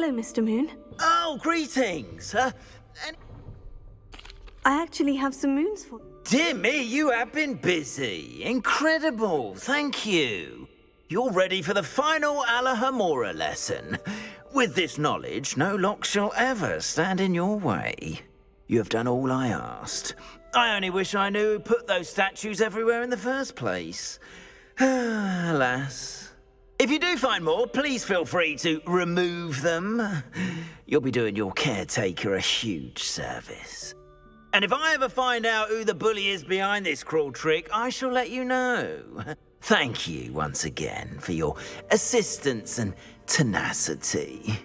Hello, Mr. Moon. Oh, greetings. I actually have some moons for... Dear me, you have been busy. Incredible, thank you. You're ready for the final Alahamora lesson. With this knowledge, no lock shall ever stand in your way. You have done all I asked. I only wish I knew who put those statues everywhere in the first place. Alas. If you do find more, please feel free to remove them. You'll be doing your caretaker a huge service. And if I ever find out who the bully is behind this cruel trick, I shall let you know. Thank you once again for your assistance and tenacity.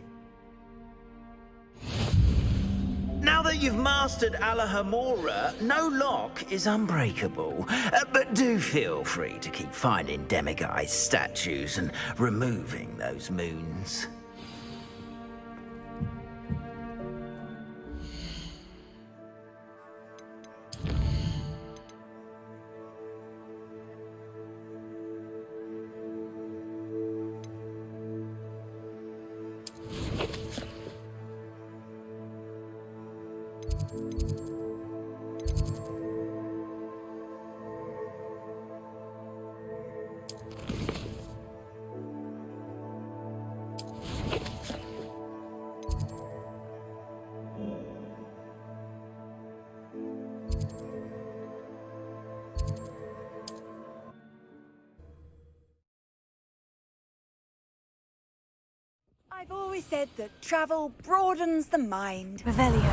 Now that you've mastered Alahamora, no lock is unbreakable. But do feel free to keep finding demiguise statues and removing those moons. I've always said that travel broadens the mind. Revelio.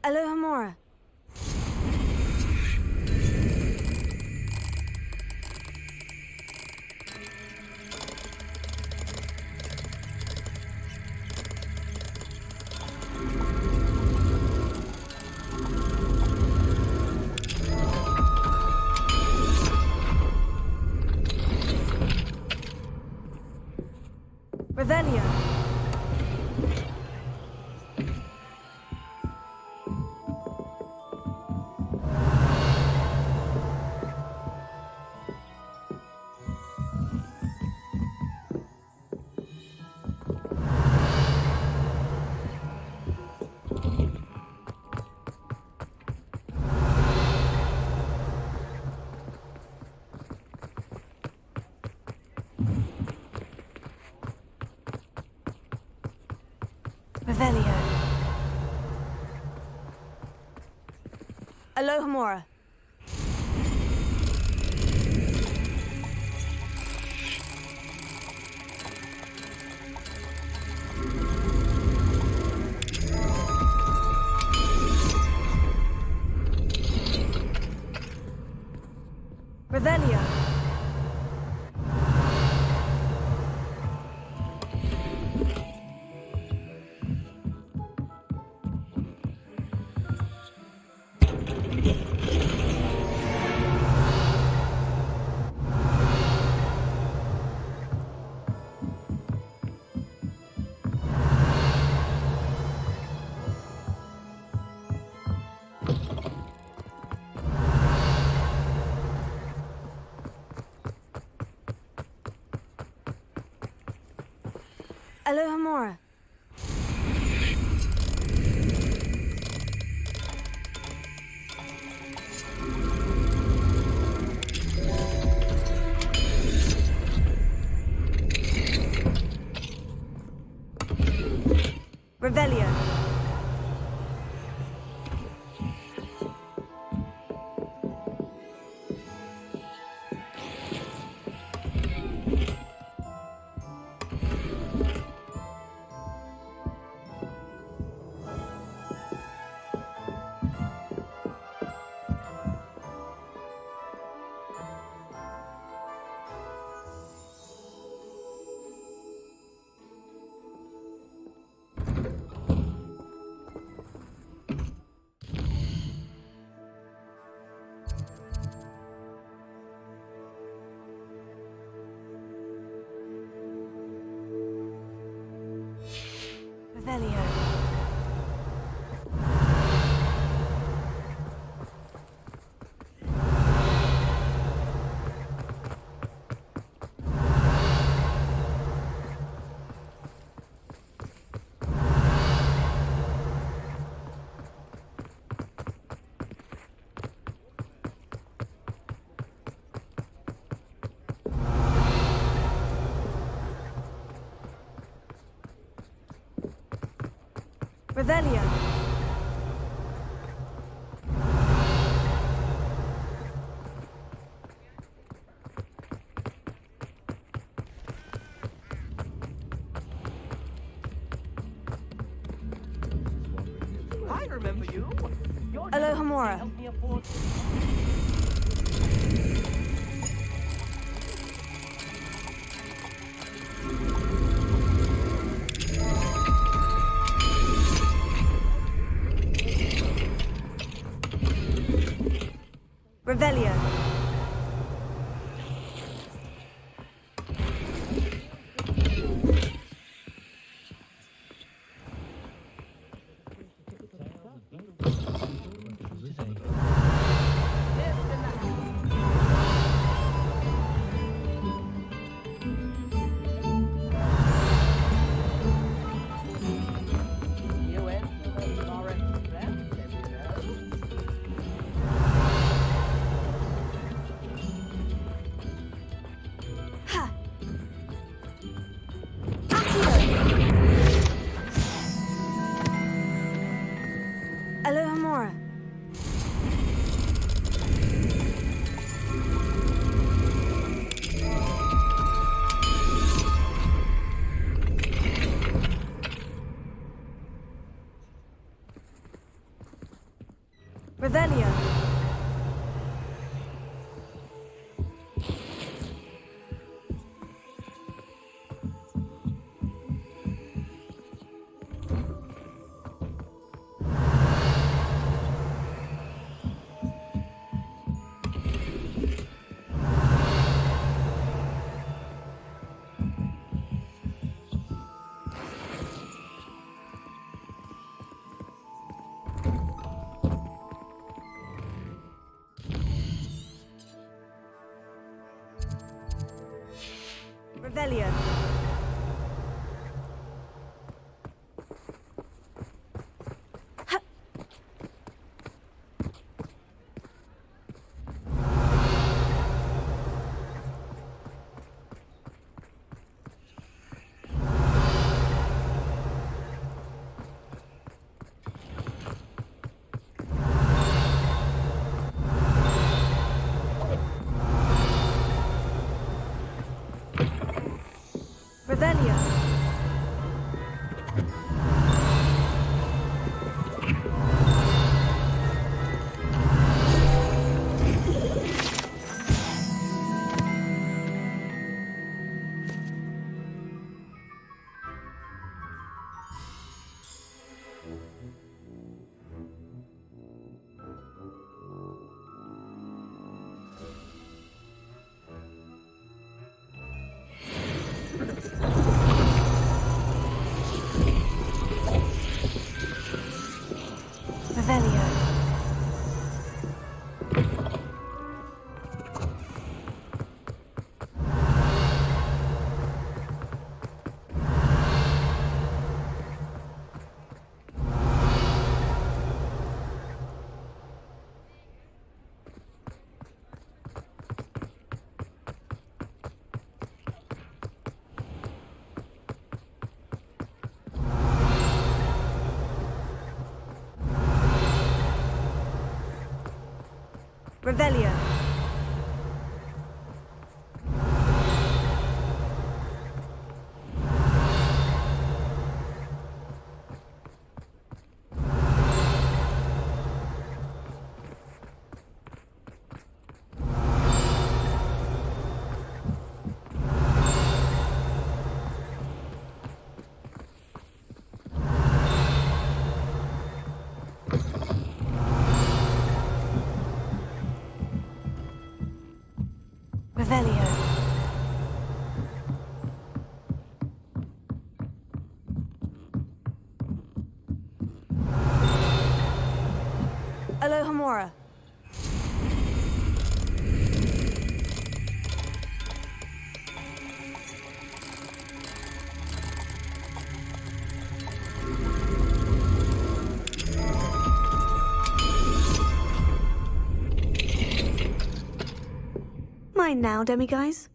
Alahamora. Revelio. Revelio. Alahamora. Revelio. Alahamora. Revelio. Revelio. Revelio. I remember you. Alohomora. Revelio. Ha! Alohomora. Revelio. Revelio. Ha! Revelio. Revelio. Revelio. Alohomora. Mine now, demiguise.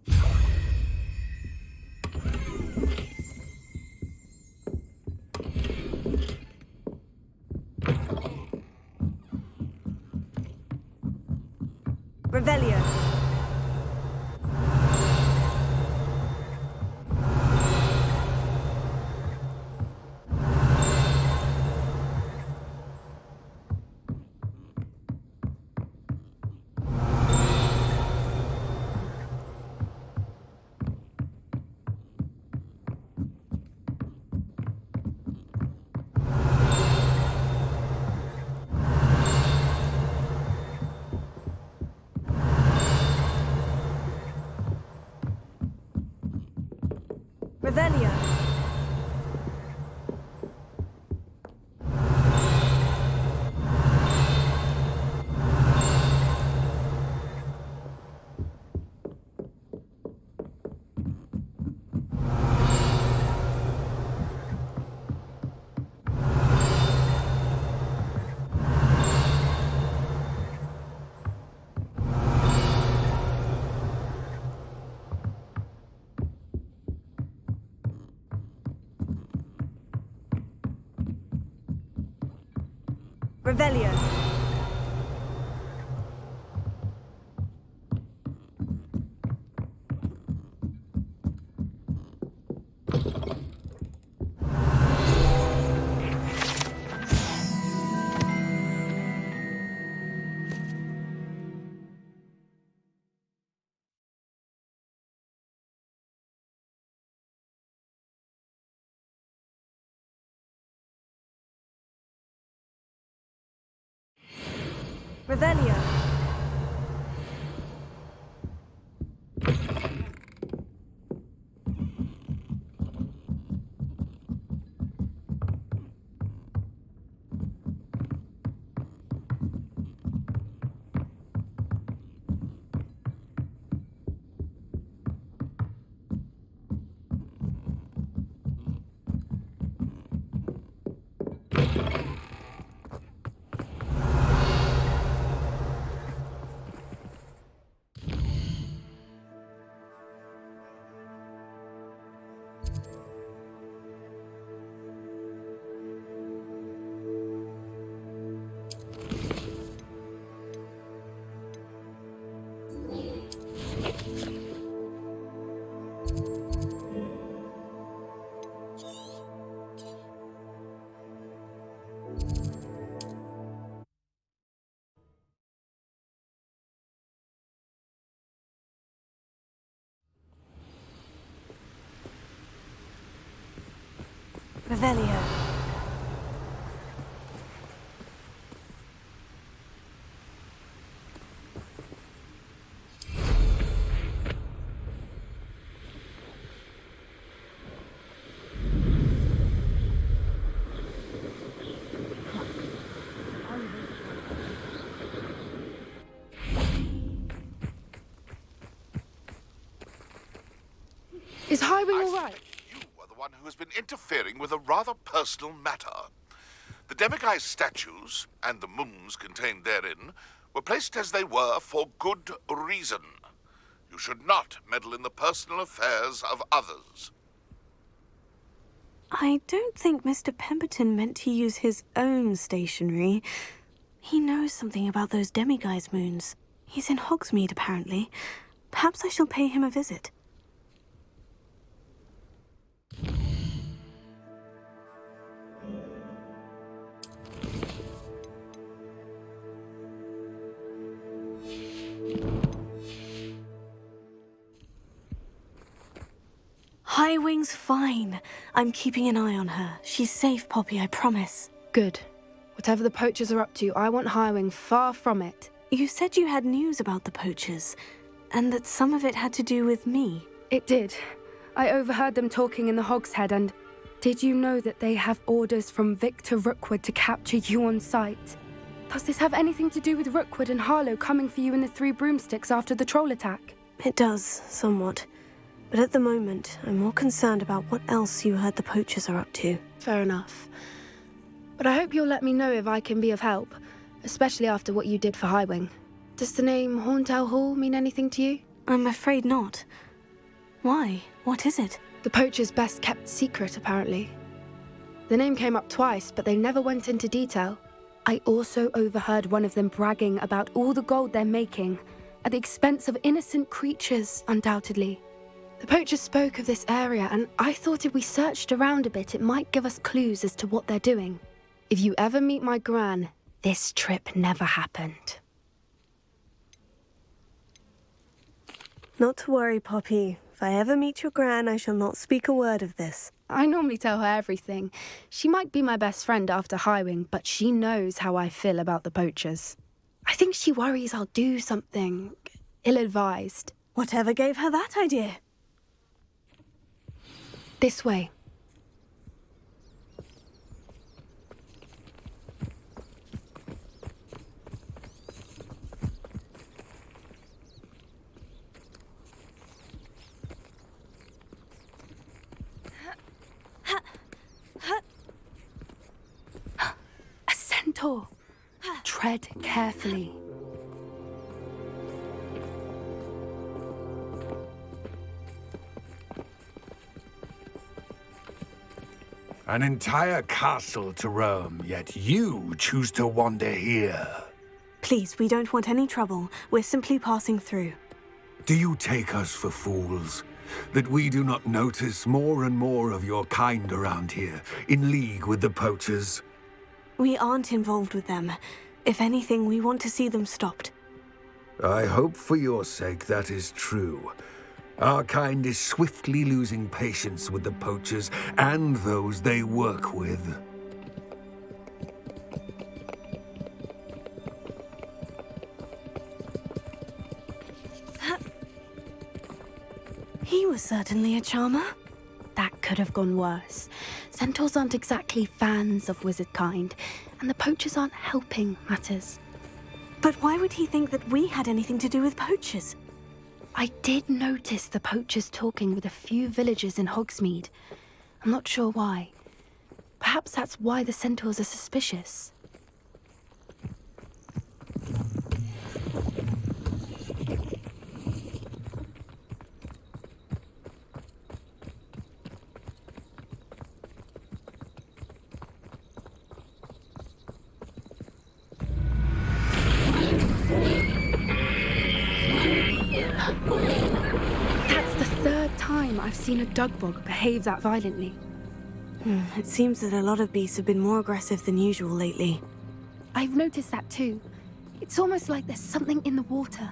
Revelio. Revelio. Revelio. Revelio. Revelio. Is Highwing all right? You are the one who has been interfering with a rather personal matter. The demiguise statues, and the moons contained therein, were placed as they were for good reason. You should not meddle in the personal affairs of others. I don't think Mr. Pemberton meant to use his own stationery. He knows something about those demiguise moons. He's in Hogsmeade, apparently. Perhaps I shall pay him a visit. Highwing's fine. I'm keeping an eye on her. She's safe, Poppy, I promise. Good. Whatever the poachers are up to, I want Highwing far from it. You said you had news about the poachers, and that some of it had to do with me. It did. I overheard them talking in the Hogshead, and did you know that they have orders from Victor Rookwood to capture you on sight? Does this have anything to do with Rookwood and Harlow coming for you in the Three Broomsticks after the troll attack? It does, somewhat. But at the moment, I'm more concerned about what else you heard the poachers are up to. Fair enough. But I hope you'll let me know if I can be of help, especially after what you did for Highwing. Does the name Horntail Hall mean anything to you? I'm afraid not. Why? What is it? The poachers' best kept secret, apparently. The name came up twice, but they never went into detail. I also overheard one of them bragging about all the gold they're making, at the expense of innocent creatures, undoubtedly. The poachers spoke of this area, and I thought if we searched around a bit, it might give us clues as to what they're doing. If you ever meet my gran, this trip never happened. Not to worry, Poppy. If I ever meet your gran, I shall not speak a word of this. I normally tell her everything. She might be my best friend after Highwing, but she knows how I feel about the poachers. I think she worries I'll do something ill-advised. Whatever gave her that idea? This way. A centaur. Tread carefully. An entire castle to roam, yet you choose to wander here. Please, we don't want any trouble. We're simply passing through. Do you take us for fools? That we do not notice more and more of your kind around here, in league with the poachers? We aren't involved with them. If anything, we want to see them stopped. I hope for your sake that is true. Our kind is swiftly losing patience with the poachers and those they work with. He was certainly a charmer. That could have gone worse. Centaurs aren't exactly fans of wizard kind, and the poachers aren't helping matters. But why would he think that we had anything to do with poachers? I did notice the poachers talking with a few villagers in Hogsmeade. I'm not sure why. Perhaps that's why the centaurs are suspicious. That's the third time I've seen a dugbog behave that violently. It seems that a lot of beasts have been more aggressive than usual lately. I've noticed that too. It's almost like there's something in the water.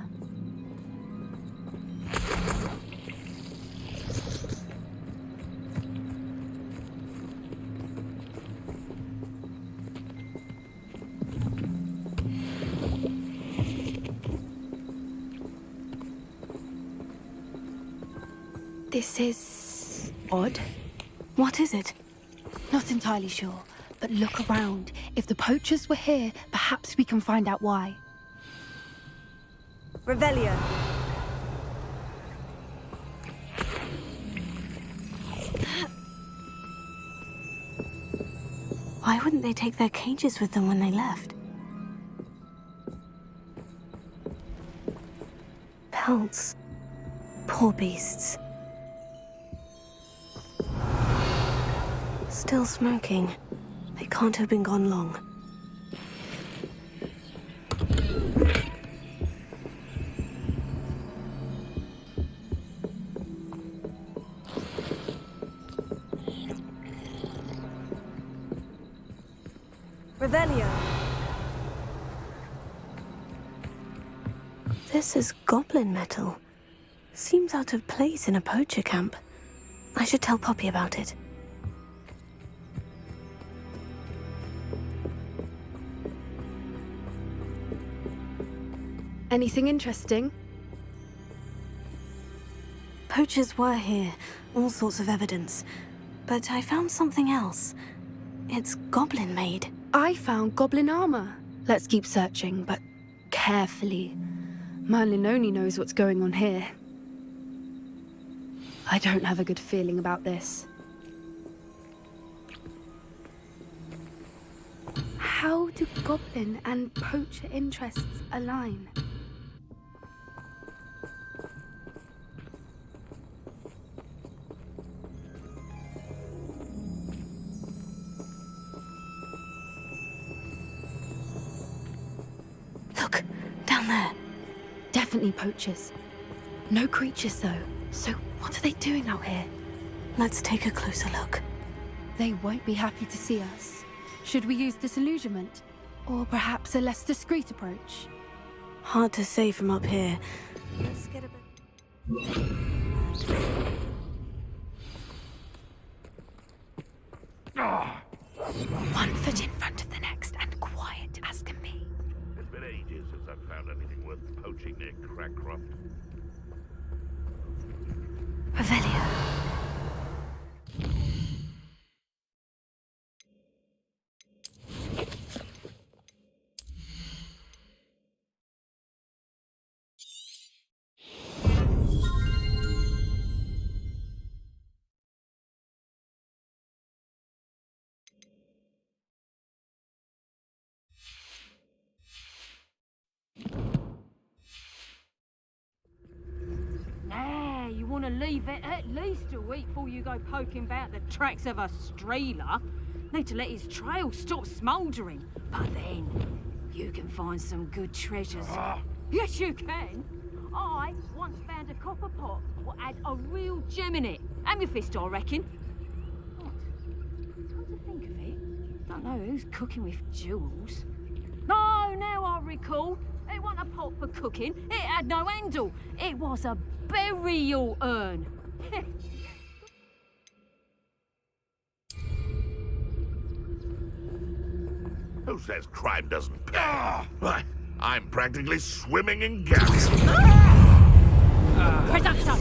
This is odd. What is it? Not entirely sure, but look around. If the poachers were here, perhaps we can find out why. Revelio. Why wouldn't they take their cages with them when they left? Pelts. Poor beasts. Still smoking. They can't have been gone long. Revelio. This is goblin metal. Seems out of place in a poacher camp. I should tell Poppy about it. Anything interesting? Poachers were here, all sorts of evidence. But I found something else. It's goblin-made. I found goblin armor. Let's keep searching, but carefully. Merlin only knows what's going on here. I don't have a good feeling about this. How do goblin and poacher interests align? Look, down there. Definitely poachers. No creatures, though. So what are they doing out here? Let's take a closer look. They won't be happy to see us. Should we use disillusionment? Or perhaps a less discreet approach? Hard to say from up here. Let's get a bit... One foot in front of the next and quiet as can be. It's been ages since I've found anything worth poaching near Crackcroft. Revelio. Nah, you want to leave it at least a week before you go poking about the tracks of a streeler. Need to let his trail stop smouldering. But then, you can find some good treasures. Yes, you can. I once found a copper pot that had a real gem in it. Amethyst, I reckon. What? Come to think of it, don't know who's cooking with jewels. No, now I recall. It wasn't a pot for cooking. It had no handle. It was a burial urn. Who says crime doesn't pay? Why, I'm practically swimming in gas. Presumption!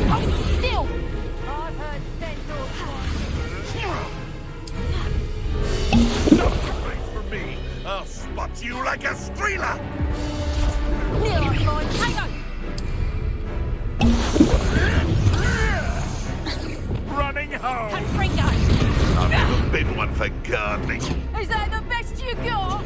Hold still! I've heard Wait for me. I'll spot you like a streeler. Nearly my potato! Running home. Confringo! I've never been one for gardening. Is that the best you got?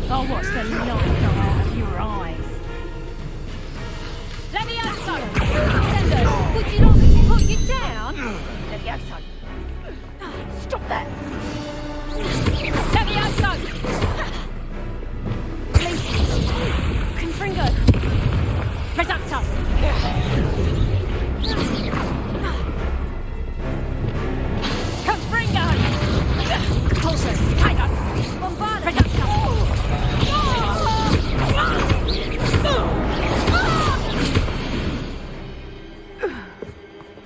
Oh, what's the light go out of your eyes? Levioso! Sender, would you like me to put you down? Levioso! Stop that! Levioso! Please! Confringo! Presumpto! Confringo! Compulsion! Tiger! Bombard! Presumpto!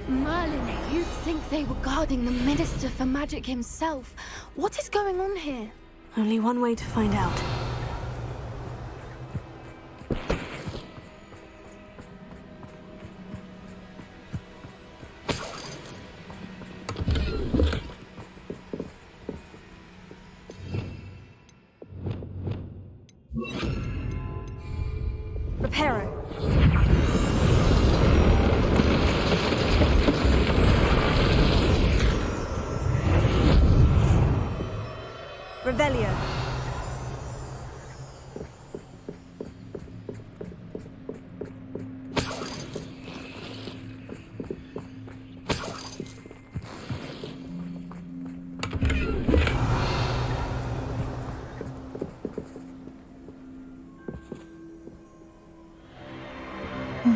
Merlin, you'd think they were guarding the Minister for Magic himself. What is going on here? Only one way to find out. Reparo. Revelio.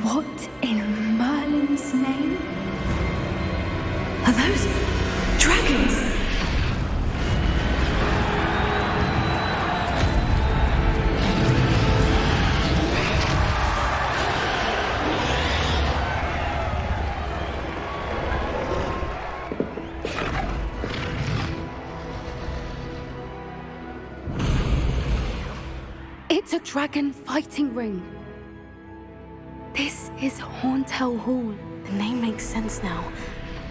What in Merlin's name? Are those dragons? It's a dragon fighting ring. This is Horntail Hall. The name makes sense now.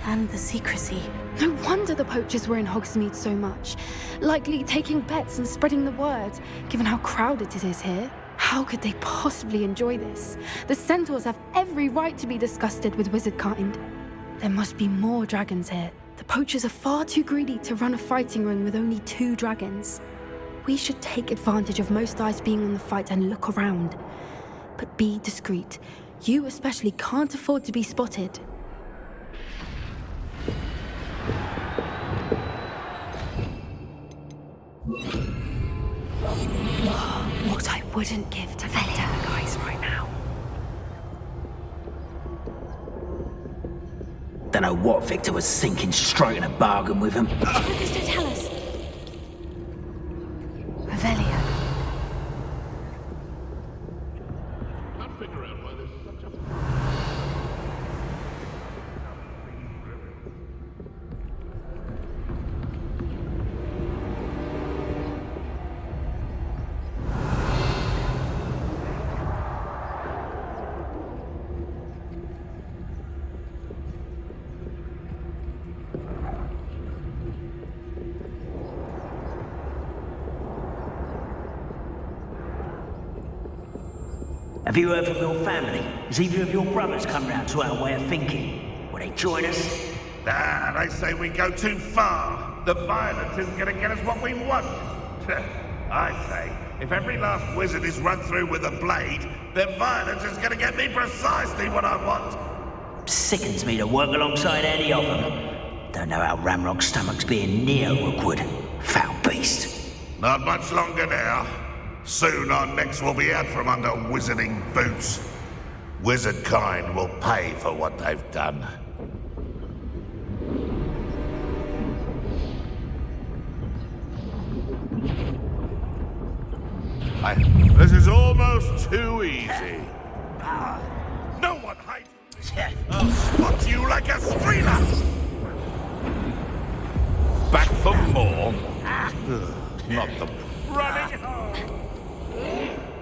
And the secrecy. No wonder the poachers were in Hogsmeade so much. Likely taking bets and spreading the word, given how crowded it is here. How could they possibly enjoy this? The centaurs have every right to be disgusted with wizardkind. There must be more dragons here. The poachers are far too greedy to run a fighting ring with only 2 dragons. We should take advantage of most eyes being on the fight and look around. But be discreet. You especially can't afford to be spotted. What I wouldn't give to Victor, guys, right now. Don't know what Victor was thinking, striking a bargain with him. Lucas, don't tell us. Revelio. Can't figure out why there's such a... Have you heard from your family? Has either of your brothers come round to our way of thinking? Will they join us? Nah, they say we go too far. The violence isn't going to get us what we want. I say, if every last wizard is run through with a blade, then violence is going to get me precisely what I want. Sickens me to work alongside any of them. Don't know how Ramrock's stomach's being near Rookwood. Foul beast. Not much longer now. Soon our necks will be out from under wizarding boots. Wizardkind will pay for what they've done. This is almost too easy. No one hides. I'll spot you like a streamer. Back for more. Not the running home.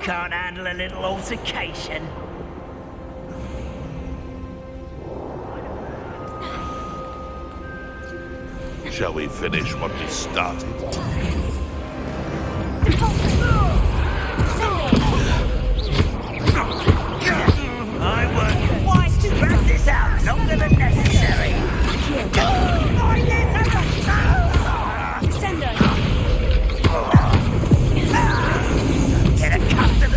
Can't handle a little altercation. Shall we finish what we started? I work twice to drag this out longer than necessary. Get accustomed.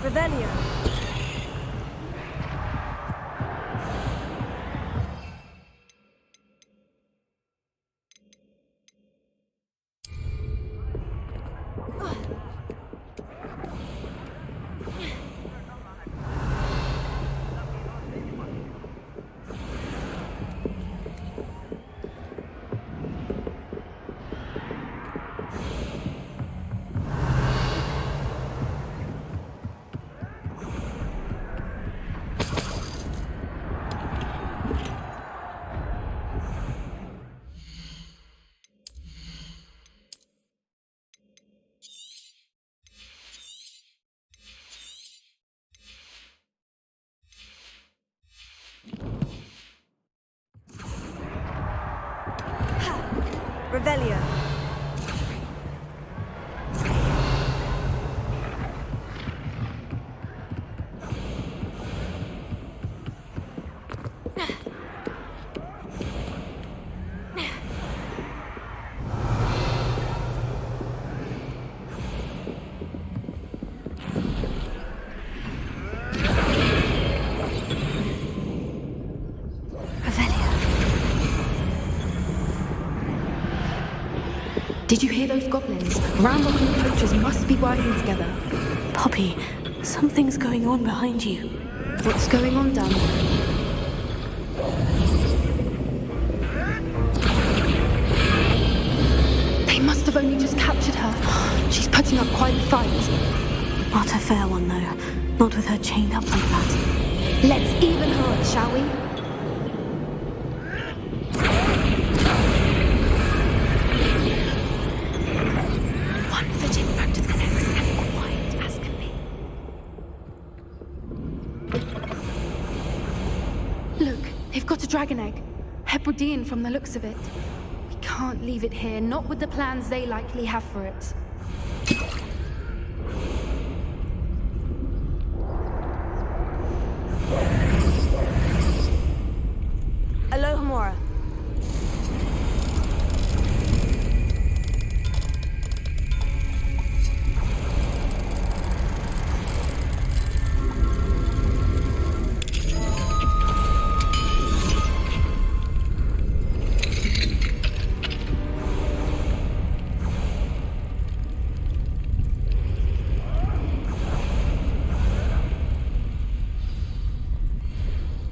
Revelio. Revelio. Did you hear those goblins? Ramrock and the poachers must be working together. Poppy, something's going on behind you. What's going on, Dan? we've only just captured her. She's putting up quite the fight. Not a fair one, though. Not with her chained up like that. Let's even her up, shall we? One foot in front of the next and quiet as can be. Look, they've got a dragon egg. Hebridean from the looks of it. We can't leave it here, not with the plans they likely have for it. Alohomora.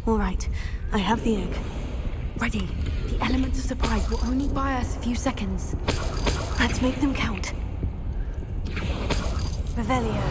All right, I have the egg. Ready. The element of surprise will only buy us a few seconds. Let's make them count. Revelio.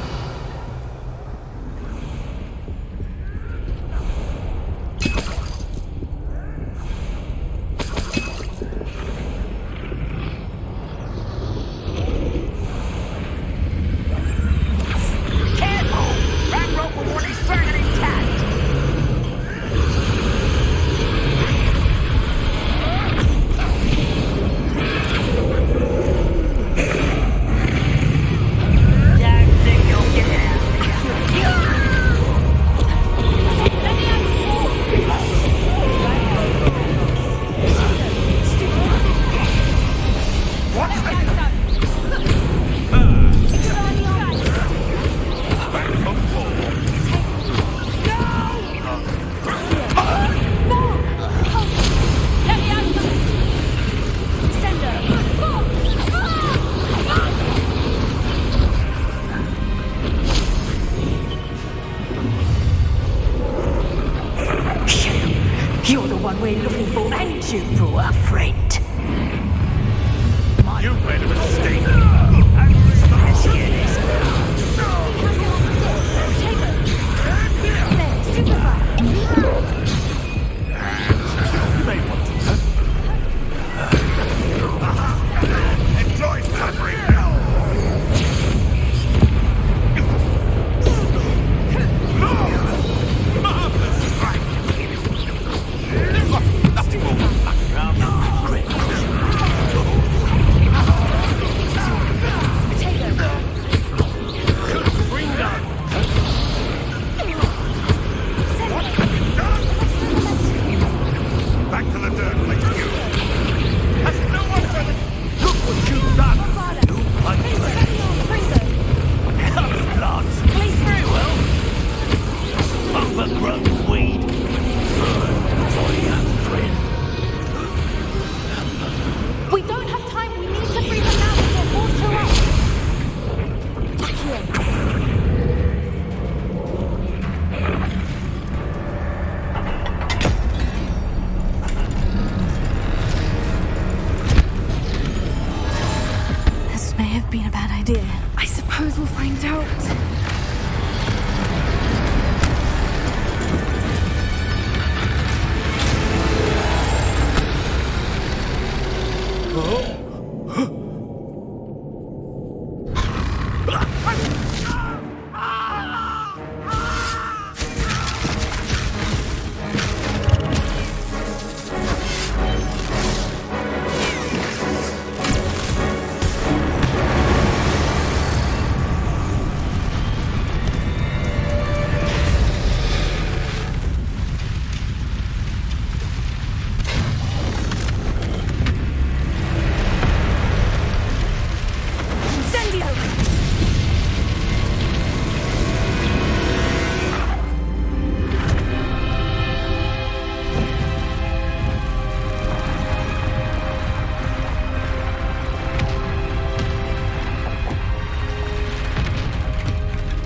You're the one we're looking for, ain't you, poor friend? You made a mistake. Enjoy suffering hell. Marvelous strike. Nothing more back to the dirt, like you. Has no one done it? Look what you've done. You Come, lads. Very well. Overgrown weed. For young friend. We don't have time. We need to free them now before forced to rest. This may have been a bad idea. I suppose we'll find out.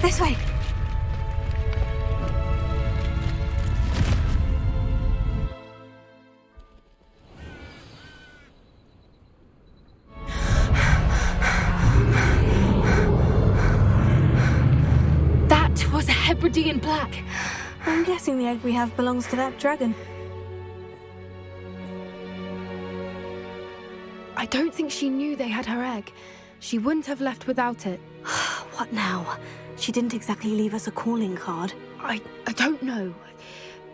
This way. Hebridean black. I'm guessing the egg we have belongs to that dragon. I don't think she knew they had her egg. She wouldn't have left without it. What now? She didn't exactly leave us a calling card. I don't know.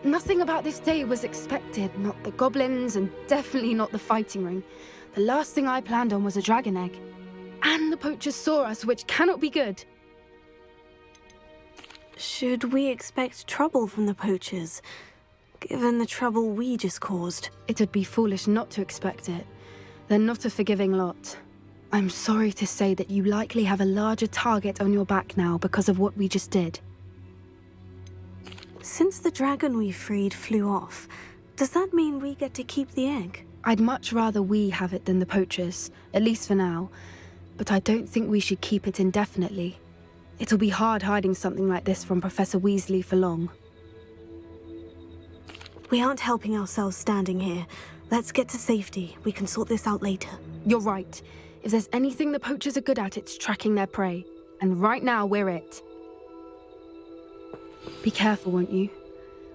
Nothing about this day was expected. Not the goblins, and definitely not the fighting ring. The last thing I planned on was a dragon egg. And the poachers saw us, which cannot be good. Should we expect trouble from the poachers, given the trouble we just caused? It would be foolish not to expect it. They're not a forgiving lot. I'm sorry to say that you likely have a larger target on your back now because of what we just did. Since the dragon we freed flew off, does that mean we get to keep the egg? I'd much rather we have it than the poachers, at least for now. But I don't think we should keep it indefinitely. It'll be hard hiding something like this from Professor Weasley for long. We aren't helping ourselves standing here. Let's get to safety. We can sort this out later. You're right. If there's anything the poachers are good at, it's tracking their prey. And right now, we're it. Be careful, won't you?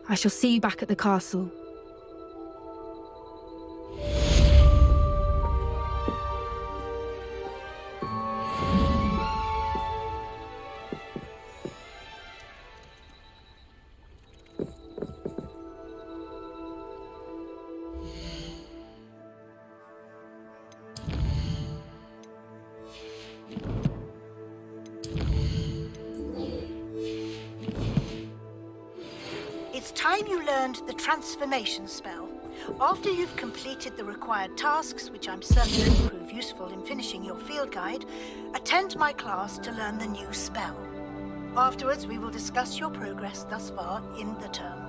I shall see you back at the castle. It's time you learned the transformation spell. After you've completed the required tasks, which I'm certain will prove useful in finishing your field guide, attend my class to learn the new spell. Afterwards, we will discuss your progress thus far in the term.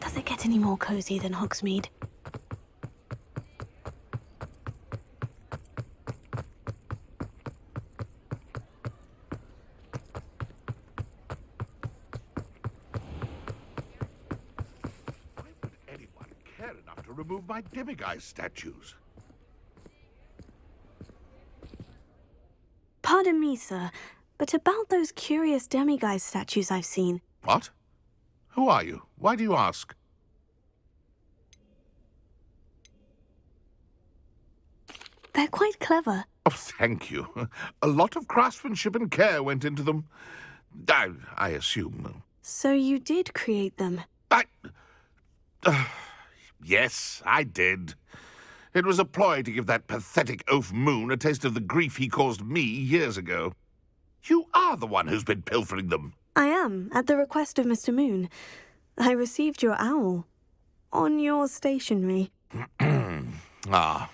Does it get any more cozy than Hogsmeade? Why would anyone care enough to remove my demiguise statues? Pardon me, sir, but about those curious demiguise statues I've seen. What? Who are you? Why do you ask? They're quite clever. Oh, thank you. A lot of craftsmanship and care went into them. I assume. So you did create them? Yes, I did. It was a ploy to give that pathetic oaf Moon a taste of the grief he caused me years ago. You are the one who's been pilfering them. I am, at the request of Mr. Moon. I received your owl. On your stationery. Ah.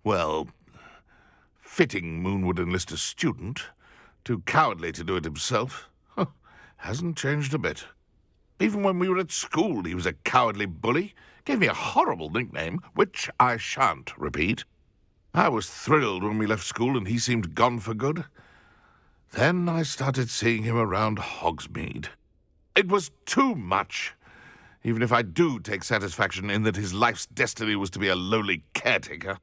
Well, fitting Moon would enlist a student. Too cowardly to do it himself. Hasn't changed a bit. Even when we were at school, he was a cowardly bully. Gave me a horrible nickname, which I shan't repeat. I was thrilled when we left school and he seemed gone for good. Then I started seeing him around Hogsmeade. It was too much. Even if I do take satisfaction in that his life's destiny was to be a lowly caretaker.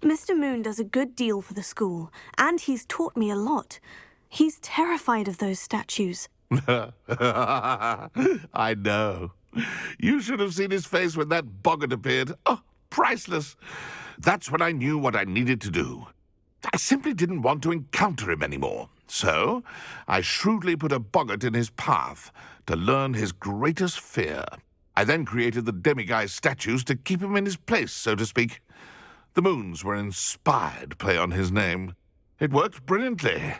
Mr. Moon does a good deal for the school, and he's taught me a lot. He's terrified of those statues. I know. You should have seen his face when that boggart appeared. Oh, priceless. That's when I knew what I needed to do. I simply didn't want to encounter him anymore. So, I shrewdly put a boggart in his path to learn his greatest fear. I then created the demiguise statues to keep him in his place, so to speak. The moons were an inspired play on his name. It worked brilliantly,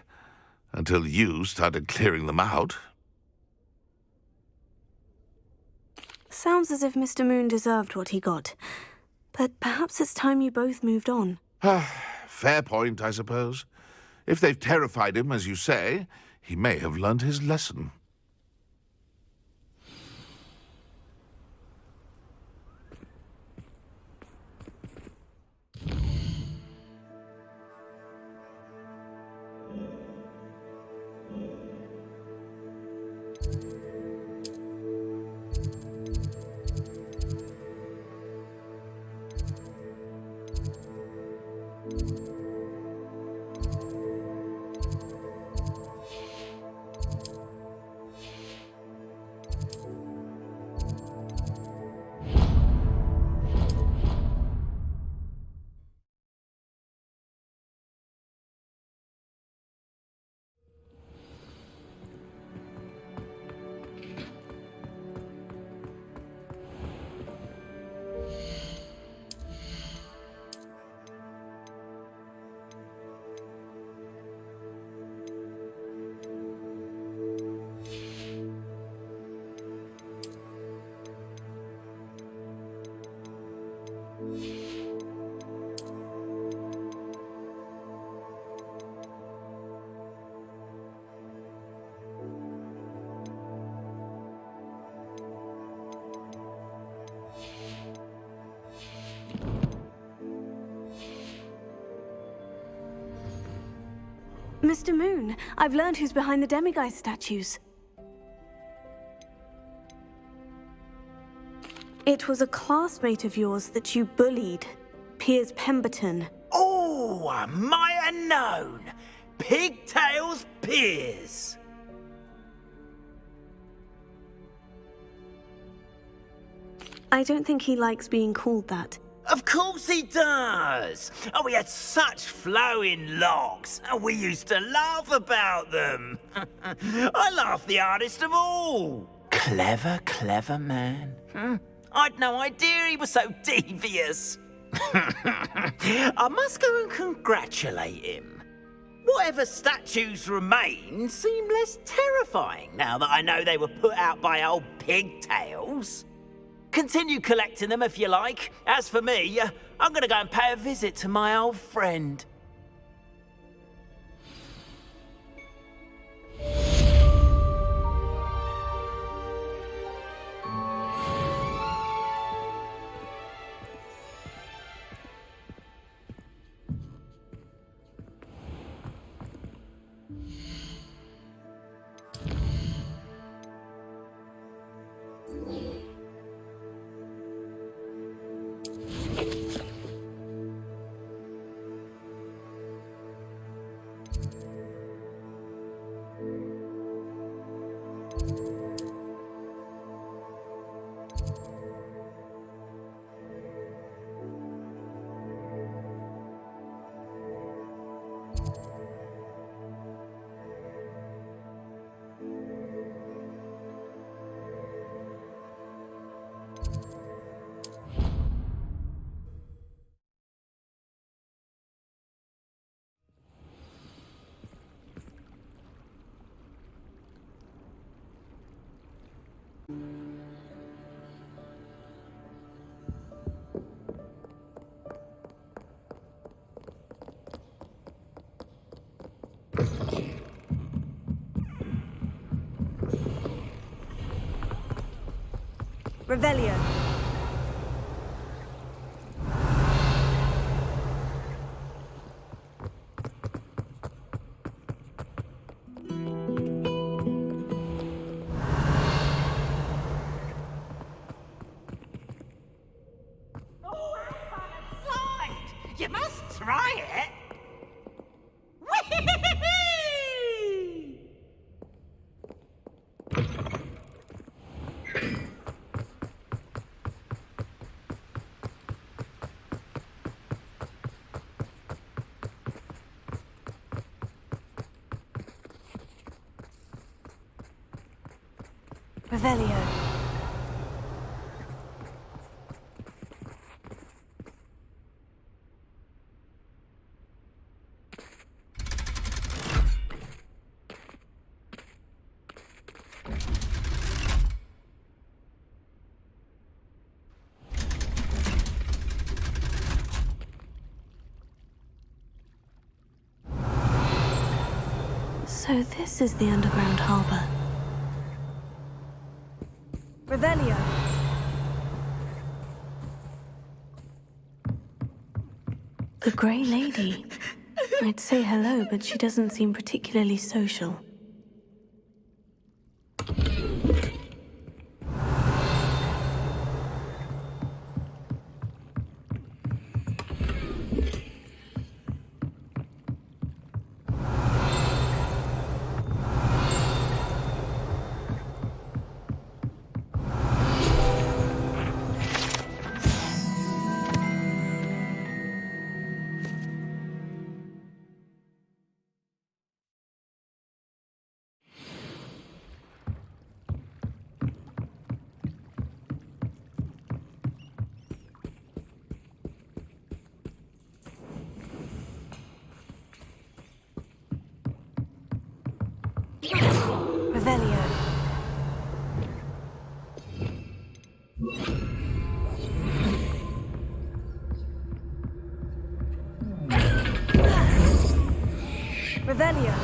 until you started clearing them out. Sounds as if Mr. Moon deserved what he got. But perhaps it's time you both moved on. Fair point, I suppose. If they've terrified him, as you say, he may have learned his lesson. Mr. Moon, I've learned who's behind the demiguise statues. It was a classmate of yours that you bullied, Piers Pemberton. Oh, I might have known. Pigtails Piers. I don't think he likes being called that. Of course he does. Oh, we had such flowing locks, and we used to laugh about them. I laughed the hardest of all. Clever, clever man. I'd no idea he was so devious. I must go and congratulate him. Whatever statues remain seem less terrifying now that I know they were put out by old pigtails. Continue collecting them if you like. As for me, I'm going to go and pay a visit to my old friend. Revelio. You must try it. Revelio. So this is the underground harbor. Revelio. The Grey Lady. I'd say hello, but she doesn't seem particularly social. Revelio. Revelio.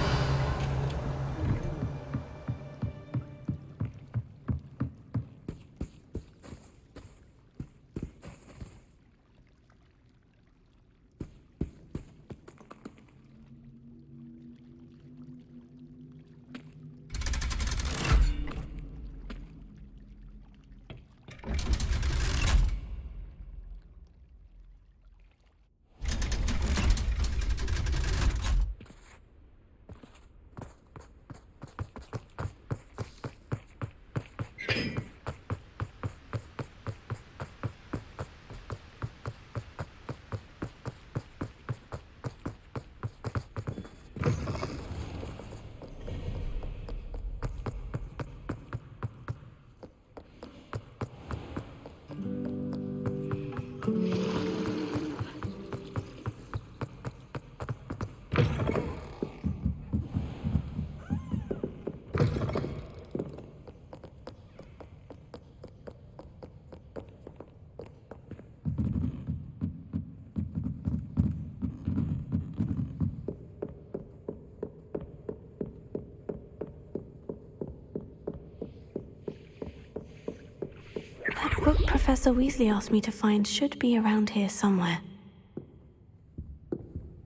That book Professor Weasley asked me to find should be around here somewhere.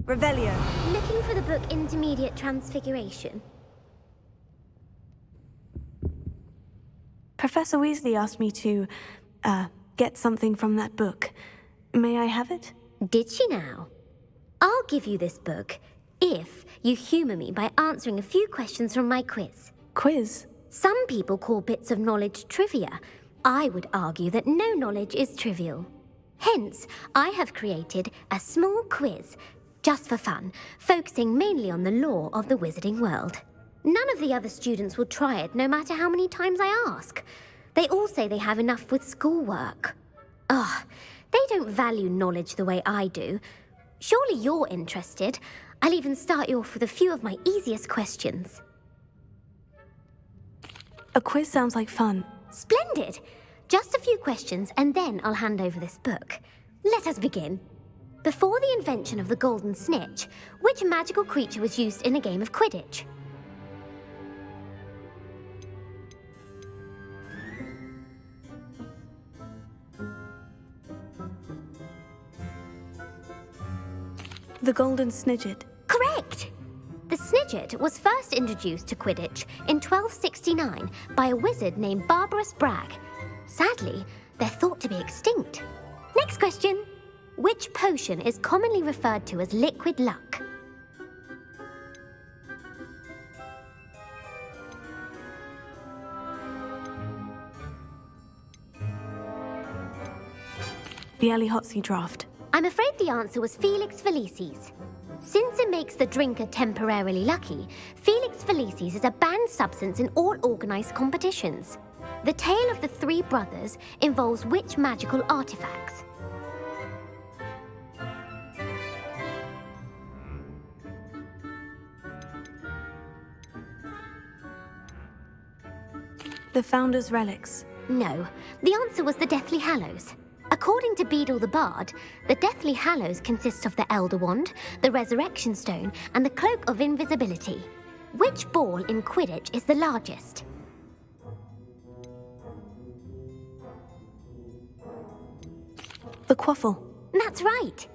Revelio. Looking for the book Intermediate Transfiguration? Professor Weasley asked me to, get something from that book. May I have it? Did she now? I'll give you this book if you humor me by answering a few questions from my quiz. Quiz? Some people call bits of knowledge trivia. I would argue that no knowledge is trivial. Hence, I have created a small quiz, just for fun, focusing mainly on the lore of the wizarding world. None of the other students will try it, no matter how many times I ask. They all say they have enough with schoolwork. Ugh, they don't value knowledge the way I do. Surely you're interested. I'll even start you off with a few of my easiest questions. A quiz sounds like fun. Splendid! Just a few questions, and then I'll hand over this book. Let us begin. Before the invention of the golden snitch, which magical creature was used in a game of Quidditch? The golden snidget. Correct! The snidget was first introduced to Quidditch in 1269 by a wizard named Barbarous Bragg. Sadly, they're thought to be extinct. Next question. Which potion is commonly referred to as liquid luck? The Allihotzi draft. I'm afraid the answer was Felix Felicis. Since it makes the drinker temporarily lucky, Felix Felicis is a banned substance in all organised competitions. The tale of the three brothers involves which magical artifacts? The Founder's relics. No, the answer was the Deathly Hallows. According to Beadle the Bard, the Deathly Hallows consists of the Elder Wand, the Resurrection Stone, and the Cloak of Invisibility. Which ball in Quidditch is the largest? The quaffle. That's right.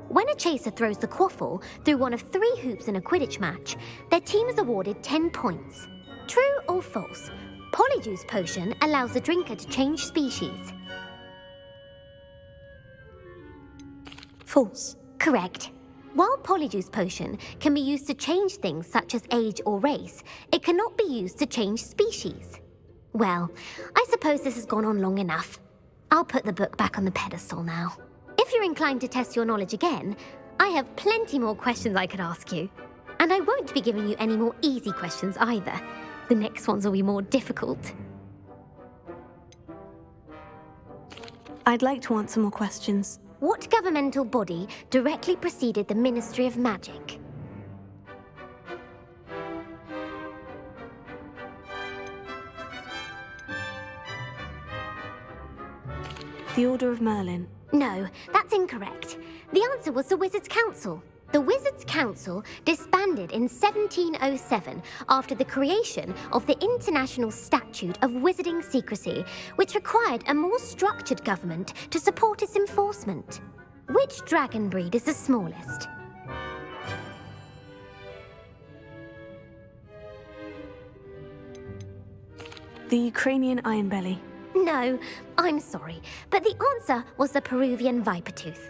When a chaser throws the quaffle through one of 3 hoops in a Quidditch match, their team is awarded 10 points. True or false? Polyjuice Potion allows the drinker to change species. False. Correct. While Polyjuice Potion can be used to change things such as age or race, it cannot be used to change species. Well, I suppose this has gone on long enough. I'll put the book back on the pedestal now. If you're inclined to test your knowledge again, I have plenty more questions I could ask you. And I won't be giving you any more easy questions either. The next ones will be more difficult. I'd like to answer more questions. What governmental body directly preceded the Ministry of Magic? The Order of Merlin. No, that's incorrect. The answer was the Wizards' Council. The Wizards' Council disbanded in 1707 after the creation of the International Statute of Wizarding Secrecy, which required a more structured government to support its enforcement. Which dragon breed is the smallest? The Ukrainian Ironbelly. No, I'm sorry, but the answer was the Peruvian Vipertooth.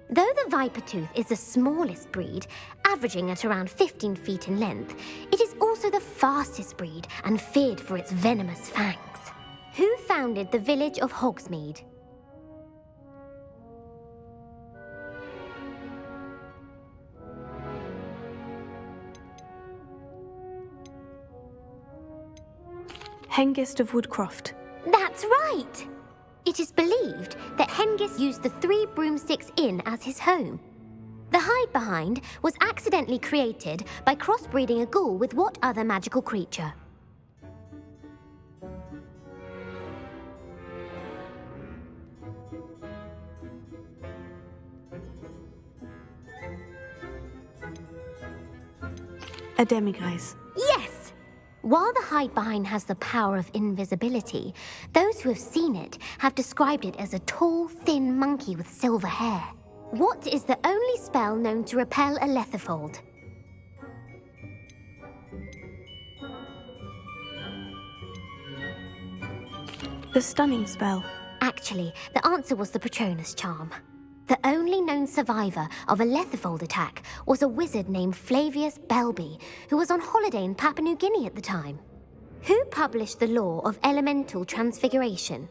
Though the Vipertooth is the smallest breed, averaging at around 15 feet in length, it is also the fastest breed and feared for its venomous fangs. Who founded the village of Hogsmeade? Hengist of Woodcroft. That's right! It is believed that Hengist used the 3 Broomsticks Inn as his home. The hide-behind was accidentally created by crossbreeding a ghoul with what other magical creature? A demiguise. Yes! While the hide-behind has the power of invisibility, those who have seen it have described it as a tall, thin monkey with silver hair. What is the only spell known to repel a lethifold? The stunning spell. Actually, the answer was the Patronus charm. The only known survivor of a lethifold attack was a wizard named Flavius Belby, who was on holiday in Papua New Guinea at the time. Who published the law of elemental transfiguration?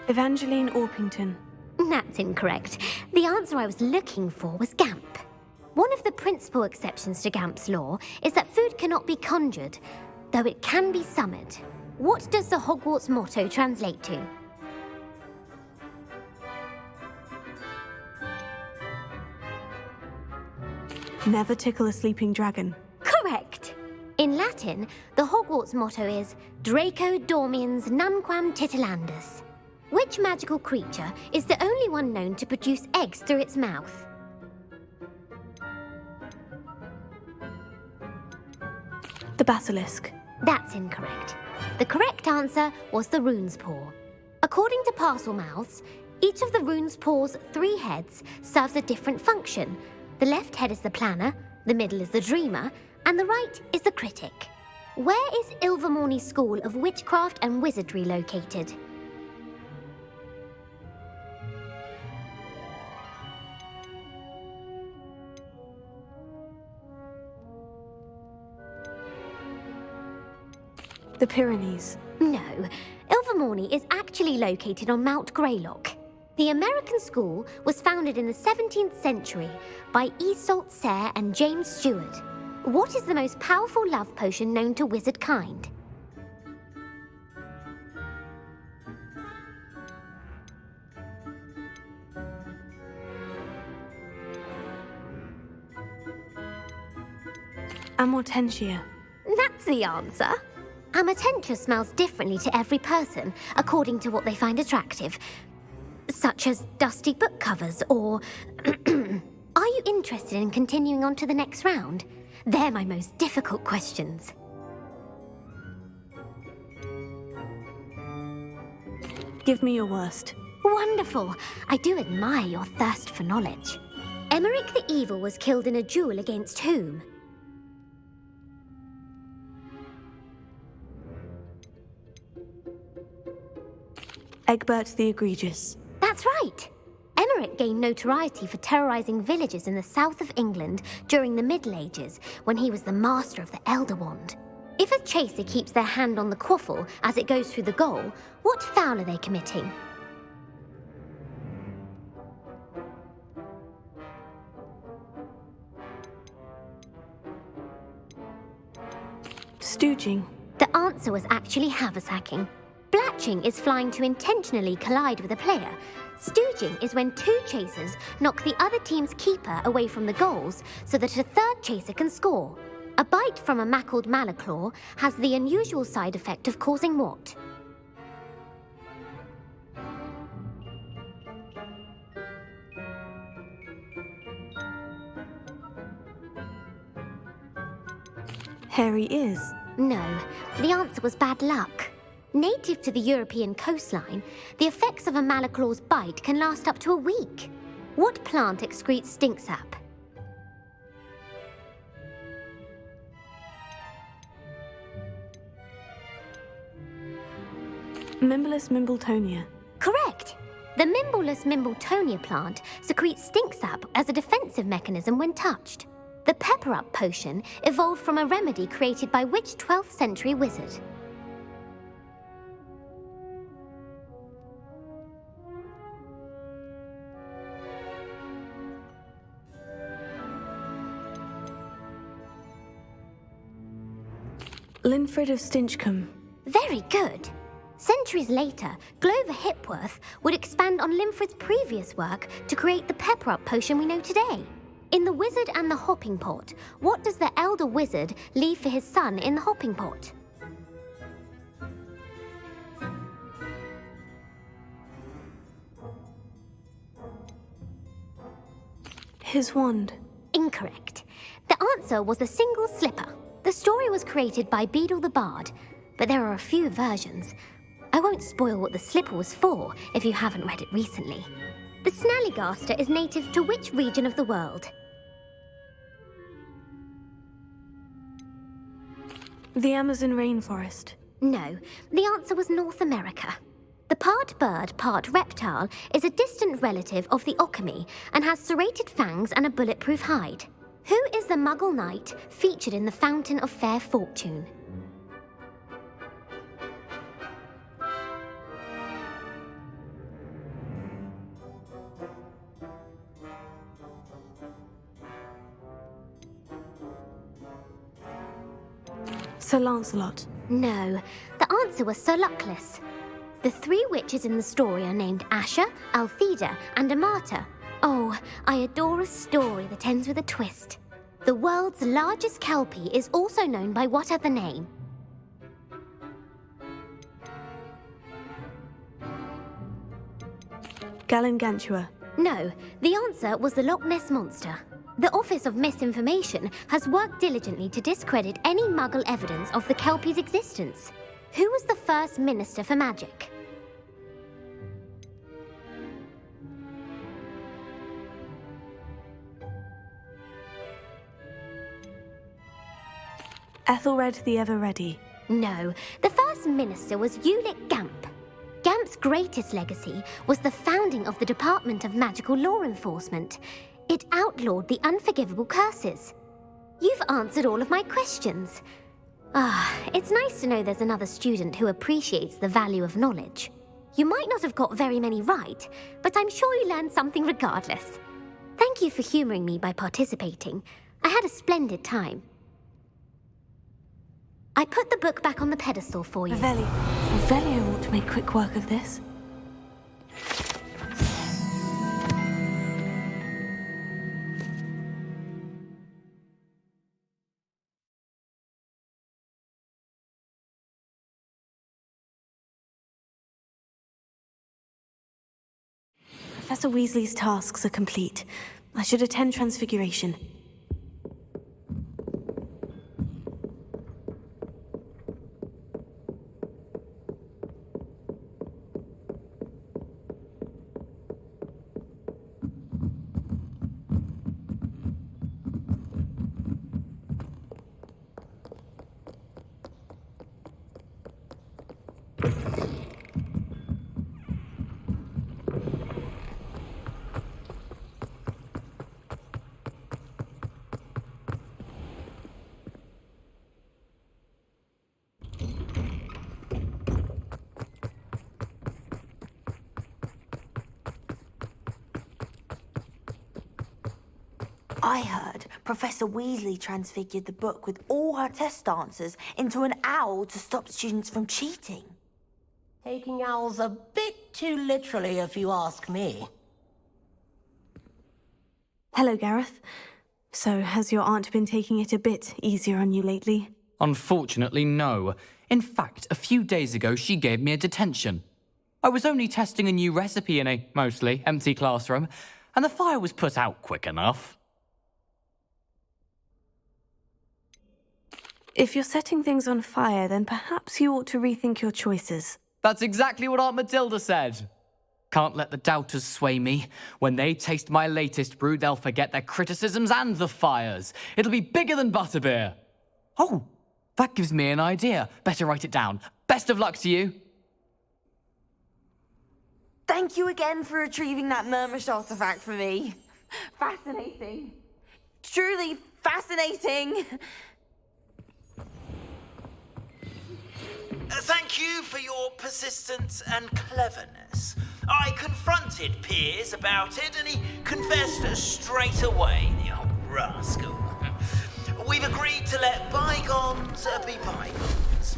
Evangeline Orpington. That's incorrect. The answer I was looking for was Gamp. One of the principal exceptions to Gamp's law is that food cannot be conjured, though it can be summoned. What does the Hogwarts motto translate to? Never tickle a sleeping dragon. Correct! In Latin, the Hogwarts motto is Draco Dormiens Nunquam Titilandus. Which magical creature is the only one known to produce eggs through its mouth? The basilisk. That's incorrect. The correct answer was the rune's paw. According to Parselmouths, each of the rune's paw's 3 heads serves a different function. The left head is the planner, the middle is the dreamer, and the right is the critic. Where is Ilvermorny School of Witchcraft and Wizardry located? The Pyrenees. No, Ilvermorny is actually located on Mount Greylock. The American school was founded in the 17th century by Iseult Sayre and James Stewart. What is the most powerful love potion known to wizard kind? Amortentia. That's the answer. Amortentia smells differently to every person, according to what they find attractive, such as dusty book covers or... Are you interested in continuing on to the next round? They're my most difficult questions. Give me your worst. Wonderful. I do admire your thirst for knowledge. Emeric the Evil was killed in a duel against whom? Egbert the Egregious. That's right. Emeric gained notoriety for terrorizing villages in the south of England during the Middle Ages, when he was the master of the Elder Wand. If a chaser keeps their hand on the quaffle as it goes through the goal, what foul are they committing? Stooging. The answer was actually haversacking. Blatching is flying to intentionally collide with a player. Stooging is when 2 chasers knock the other team's keeper away from the goals so that a 3rd chaser can score. A bite from a mackled malaclaw has the unusual side effect of causing what? Hairy ears. No, the answer was bad luck. Native to the European coastline, the effects of a malaclaw's bite can last up to a week. What plant excretes stink sap? Mimblus Mimbletonia. Correct! The Mimblus Mimbletonia plant secretes stink sap as a defensive mechanism when touched. The pepper-up potion evolved from a remedy created by which 12th century wizard? Linfred of Stinchcombe. Very good. Centuries later, Glover Hipworth would expand on Linfred's previous work to create the pepper-up potion we know today. In The Wizard and the Hopping Pot, what does the elder wizard leave for his son in the hopping pot? His wand. Incorrect. The answer was a single slipper. The story was created by Beadle the Bard, but there are a few versions. I won't spoil what the slipper was for if you haven't read it recently. The Snallygaster is native to which region of the world? The Amazon rainforest. No, the answer was North America. The part bird, part reptile is a distant relative of the Occamy and has serrated fangs and a bulletproof hide. Who is the Muggle knight featured in the Fountain of Fair Fortune? Sir Lancelot. No, the answer was Sir Luckless. The 3 witches in the story are named Asher, Altheda, and Amata. Oh, I adore a story that ends with a twist. The world's largest kelpie is also known by what other name? Gallingantua. No, the answer was the Loch Ness Monster. The Office of Misinformation has worked diligently to discredit any Muggle evidence of the kelpie's existence. Who was the first Minister for Magic? Ethelred the Ever-Ready. No, the first Minister was Ulick Gamp. Gamp's greatest legacy was the founding of the Department of Magical Law Enforcement. It outlawed the unforgivable curses. You've answered all of my questions. It's nice to know there's another student who appreciates the value of knowledge. You might not have got very many right, but I'm sure you learned something regardless. Thank you for humouring me by participating. I had a splendid time. I put the book back on the pedestal for you. Revelio ought to make quick work of this. Professor Weasley's tasks are complete. I should attend Transfiguration. I heard Professor Weasley transfigured the book with all her test answers into an owl to stop students from cheating. Taking owls a bit too literally, if you ask me. Hello, Gareth. So, has your aunt been taking it a bit easier on you lately? Unfortunately, no. In fact, a few days ago, she gave me a detention. I was only testing a new recipe in a mostly empty classroom, and the fire was put out quick enough. If you're setting things on fire, then perhaps you ought to rethink your choices. That's exactly what Aunt Matilda said. Can't let the doubters sway me. When they taste my latest brew, they'll forget their criticisms and the fires. It'll be bigger than butterbeer. Oh, that gives me an idea. Better write it down. Best of luck to you. Thank you again for retrieving that Murmish artifact for me. Fascinating. Truly fascinating. Thank you for your persistence and cleverness. I confronted Piers about it, and he confessed straight away, the old rascal. We've agreed to let bygones be bygones.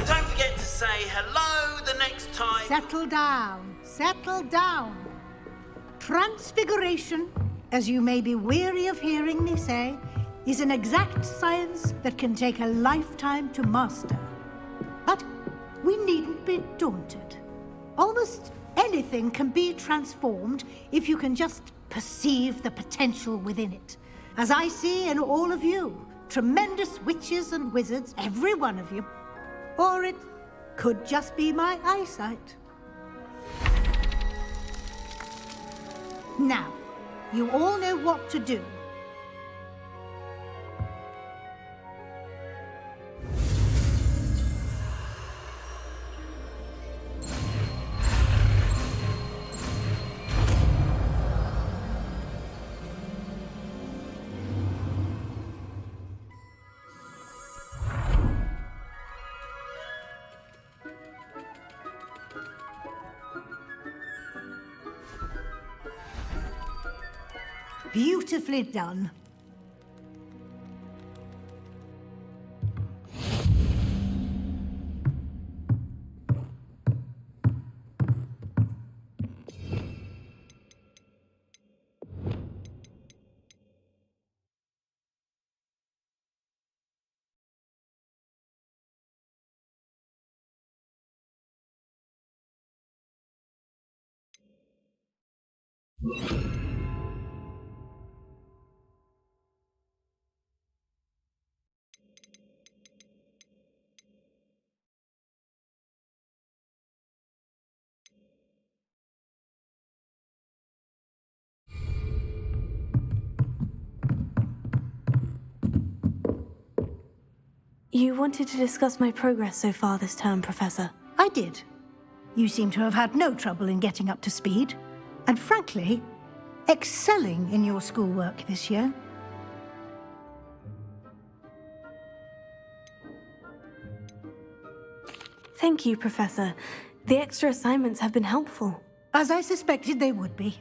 Don't forget to say hello the next time. Settle down. Settle down. Transfiguration, as you may be weary of hearing me say, is an exact science that can take a lifetime to master. But we needn't be daunted. Almost anything can be transformed if you can just perceive the potential within it. As I see in all of you, tremendous witches and wizards, every one of you. Or it could just be my eyesight. Now, you all know what to do. Beautifully done. You wanted to discuss my progress so far this term, Professor. I did. You seem to have had no trouble in getting up to speed, and frankly, excelling in your schoolwork this year. Thank you, Professor. The extra assignments have been helpful. As I suspected they would be.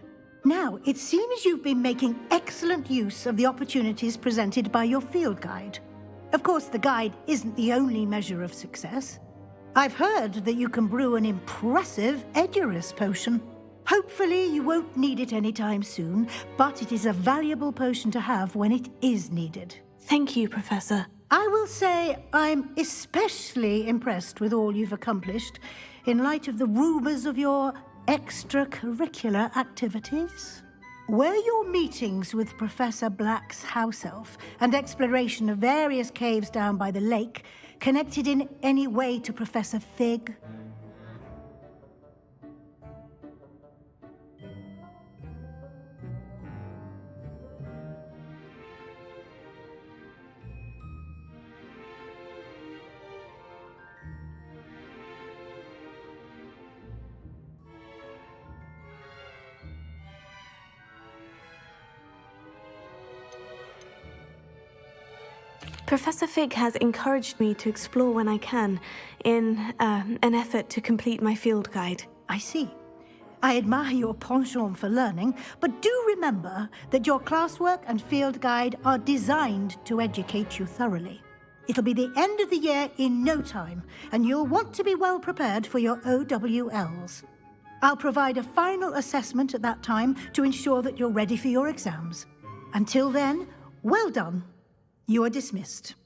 Now, it seems you've been making excellent use of the opportunities presented by your field guide. Of course, the guide isn't the only measure of success. I've heard that you can brew an impressive Edurus potion. Hopefully, you won't need it anytime soon, but it is a valuable potion to have when it is needed. Thank you, Professor. I will say I'm especially impressed with all you've accomplished in light of the rumors of your extracurricular activities. Were your meetings with Professor Black's house elf and exploration of various caves down by the lake connected in any way to Professor Fig? Professor Fig has encouraged me to explore when I can, in an effort to complete my field guide. I see. I admire your penchant for learning, but do remember that your classwork and field guide are designed to educate you thoroughly. It'll be the end of the year in no time, and you'll want to be well prepared for your OWLs. I'll provide a final assessment at that time to ensure that you're ready for your exams. Until then, well done. You are dismissed.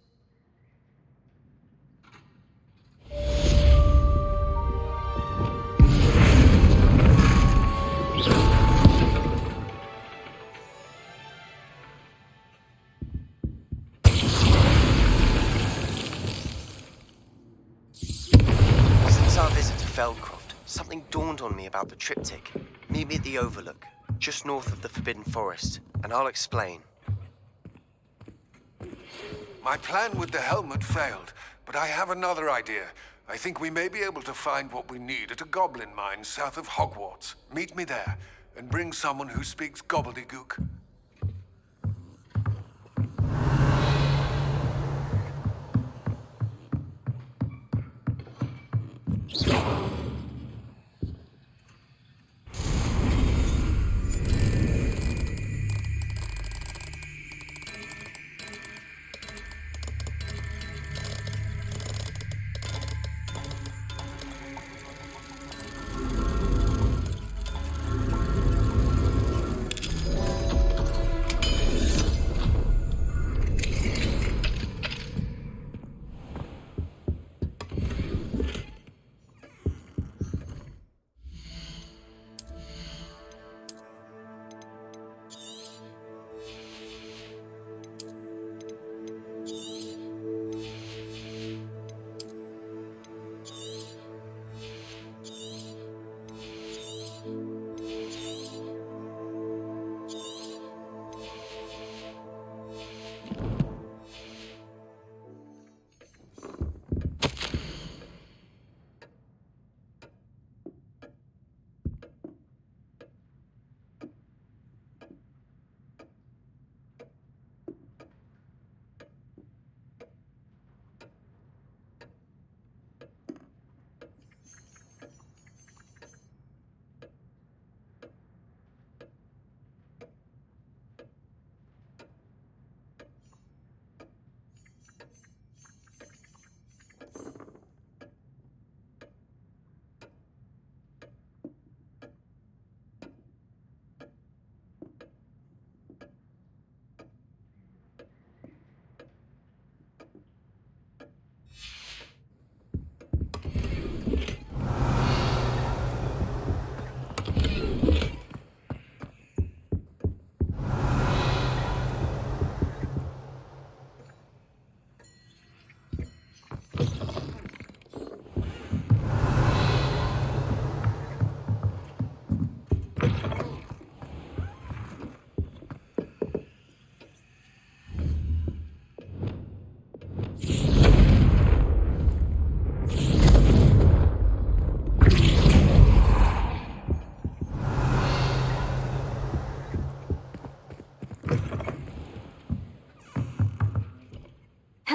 Since our visit to Feldcroft, something dawned on me about the triptych. Meet me at the Overlook, just north of the Forbidden Forest, and I'll explain. My plan with the helmet failed, but I have another idea. I think we may be able to find what we need at a goblin mine south of Hogwarts. Meet me there, and bring someone who speaks gobbledygook.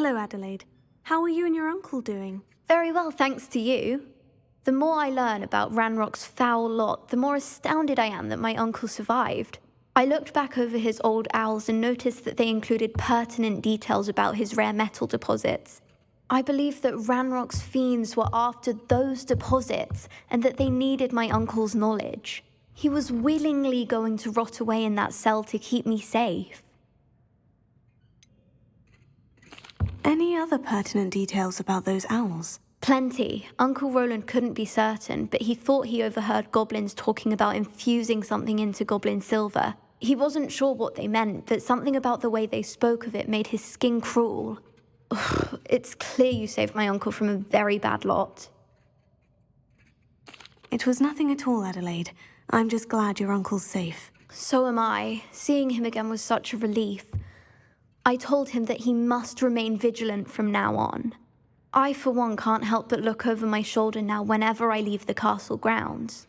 Hello, Adelaide. How are you and your uncle doing? Very well, thanks to you. The more I learn about Ranrock's foul lot, the more astounded I am that my uncle survived. I looked back over his old owls and noticed that they included pertinent details about his rare metal deposits. I believe that Ranrock's fiends were after those deposits and that they needed my uncle's knowledge. He was willingly going to rot away in that cell to keep me safe. Any other pertinent details about those owls? Plenty. Uncle Roland couldn't be certain, but he thought he overheard goblins talking about infusing something into goblin silver. He wasn't sure what they meant, but something about the way they spoke of it made his skin crawl. It's clear you saved my uncle from a very bad lot. It was nothing at all, Adelaide. I'm just glad your uncle's safe. So am I. Seeing him again was such a relief. I told him that he must remain vigilant from now on. I, for one, can't help but look over my shoulder now whenever I leave the castle grounds.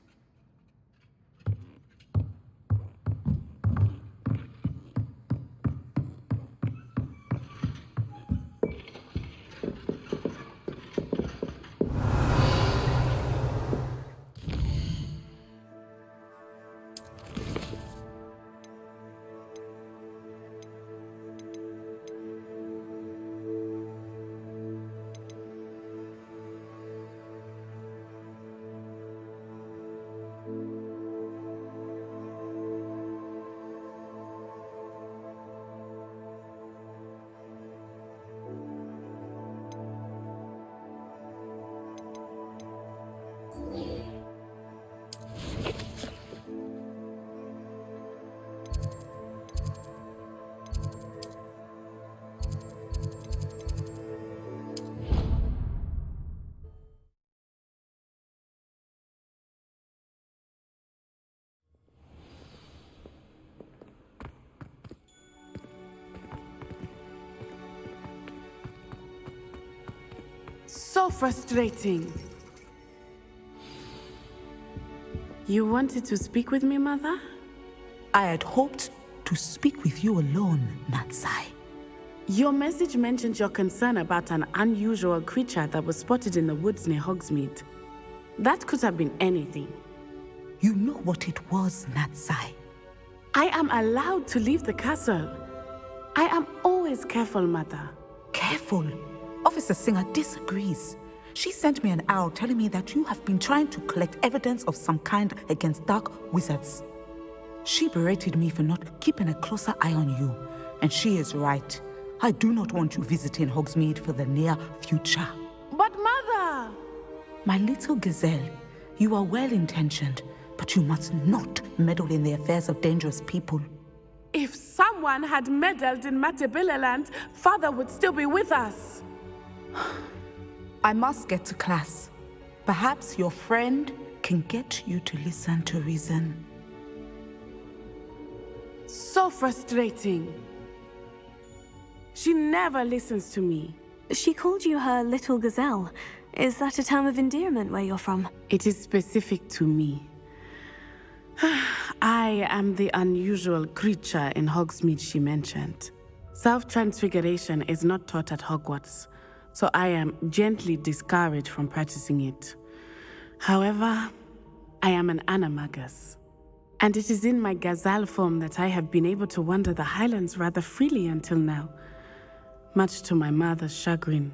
So frustrating. You wanted to speak with me, Mother? I had hoped to speak with you alone, Natsai. Your message mentioned your concern about an unusual creature that was spotted in the woods near Hogsmeade. That could have been anything. You know what it was, Natsai. I am allowed to leave the castle. I am always careful, Mother. Careful? Officer Singer disagrees. She sent me an owl telling me that you have been trying to collect evidence of some kind against dark wizards. She berated me for not keeping a closer eye on you, and she is right. I do not want you visiting Hogsmeade for the near future. But Mother! My little gazelle, you are well-intentioned, but you must not meddle in the affairs of dangerous people. If someone had meddled in Matabeleland, Father would still be with us. I must get to class. Perhaps your friend can get you to listen to reason. So frustrating. She never listens to me. She called you her little gazelle. Is that a term of endearment where you're from? It is specific to me. I am the unusual creature in Hogsmeade she mentioned. Self-transfiguration is not taught at Hogwarts, so I am gently discouraged from practicing it. However, I am an animagus, and it is in my gazelle form that I have been able to wander the Highlands rather freely until now, much to my mother's chagrin.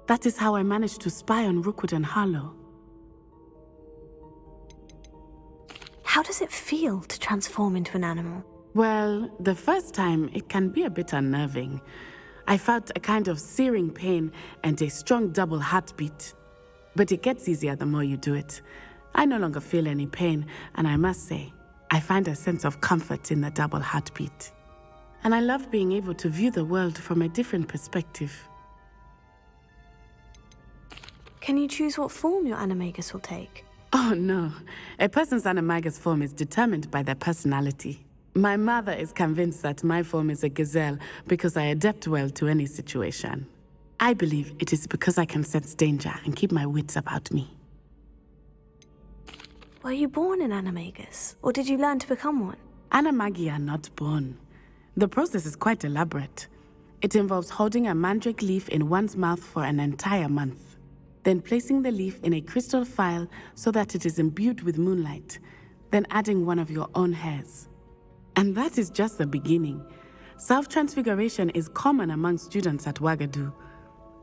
That is how I managed to spy on Rookwood and Harlow. How does it feel to transform into an animal? Well, the first time it can be a bit unnerving. I felt a kind of searing pain and a strong double heartbeat. But it gets easier the more you do it. I no longer feel any pain, and I must say, I find a sense of comfort in the double heartbeat. And I love being able to view the world from a different perspective. Can you choose what form your animagus will take? Oh no, a person's animagus form is determined by their personality. My mother is convinced that my form is a gazelle because I adapt well to any situation. I believe it is because I can sense danger and keep my wits about me. Were you born an animagus, or did you learn to become one? Animagi are not born. The process is quite elaborate. It involves holding a mandrake leaf in one's mouth for an entire month, then placing the leaf in a crystal phial so that it is imbued with moonlight, then adding one of your own hairs. And that is just the beginning. Self-transfiguration is common among students at Wagadu,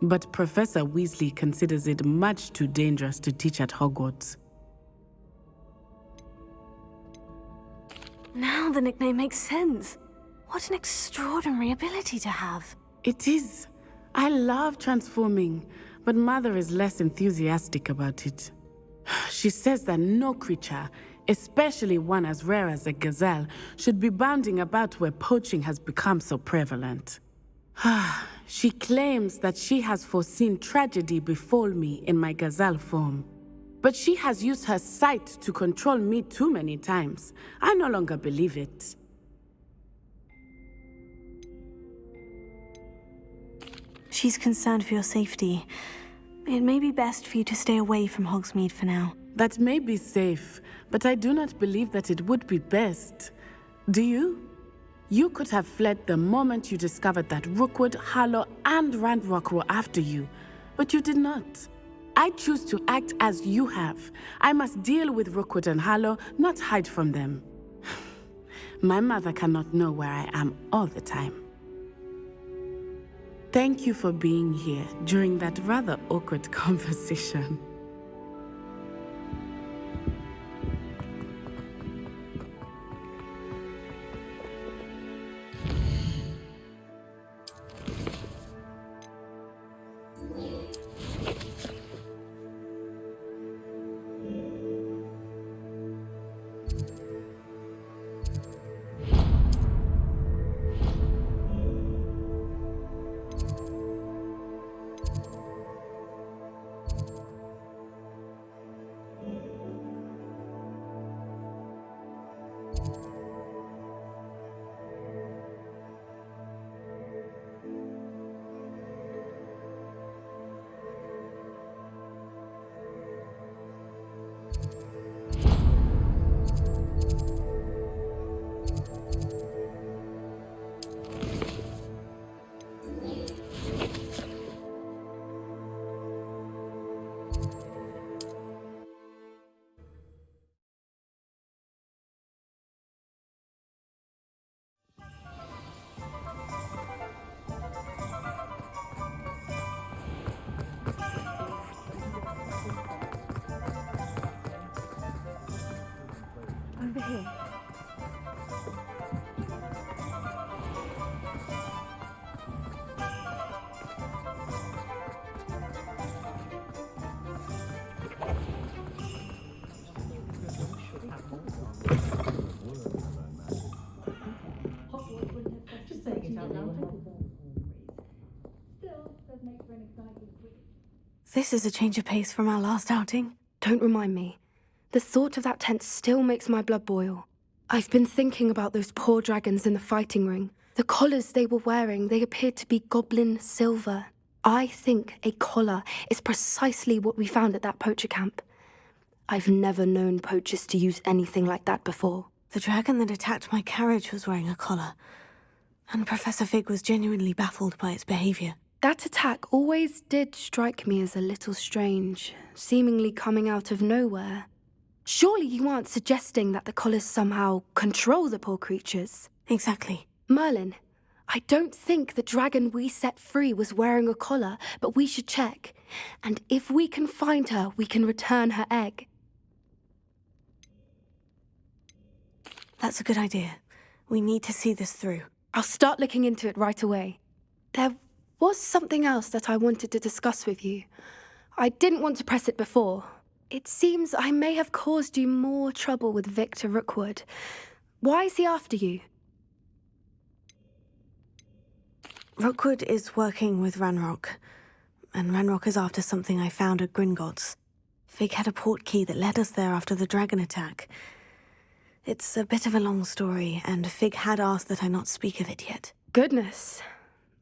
but Professor Weasley considers it much too dangerous to teach at Hogwarts. Now the nickname makes sense. What an extraordinary ability to have. It is. I love transforming, but Mother is less enthusiastic about it. She says that no creature, especially one as rare as a gazelle, should be bounding about where poaching has become so prevalent. She claims that she has foreseen tragedy befall me in my gazelle form. But she has used her sight to control me too many times. I no longer believe it. She's concerned for your safety. It may be best for you to stay away from Hogsmeade for now. That may be safe, but I do not believe that it would be best. Do you? You could have fled the moment you discovered that Rookwood, Harlow, and Ranrock were after you, but you did not. I choose to act as you have. I must deal with Rookwood and Harlow, not hide from them. My mother cannot know where I am all the time. Thank you for being here during that rather awkward conversation. Over here. This is a change of pace from our last outing. Don't remind me. The thought of that tent still makes my blood boil. I've been thinking about those poor dragons in the fighting ring. The collars they were wearing, they appeared to be goblin silver. I think a collar is precisely what we found at that poacher camp. I've never known poachers to use anything like that before. The dragon that attacked my carriage was wearing a collar, and Professor Fig was genuinely baffled by its behavior. That attack always did strike me as a little strange, seemingly coming out of nowhere. Surely you aren't suggesting that the collars somehow control the poor creatures? Exactly. Merlin, I don't think the dragon we set free was wearing a collar, but we should check. And if we can find her, we can return her egg. That's a good idea. We need to see this through. I'll start looking into it right away. There was something else that I wanted to discuss with you. I didn't want to press it before. It seems I may have caused you more trouble with Victor Rookwood. Why is he after you? Rookwood is working with Ranrock, and Ranrock is after something I found at Gringotts. Fig had a portkey that led us there after the dragon attack. It's a bit of a long story, and Fig had asked that I not speak of it yet. Goodness.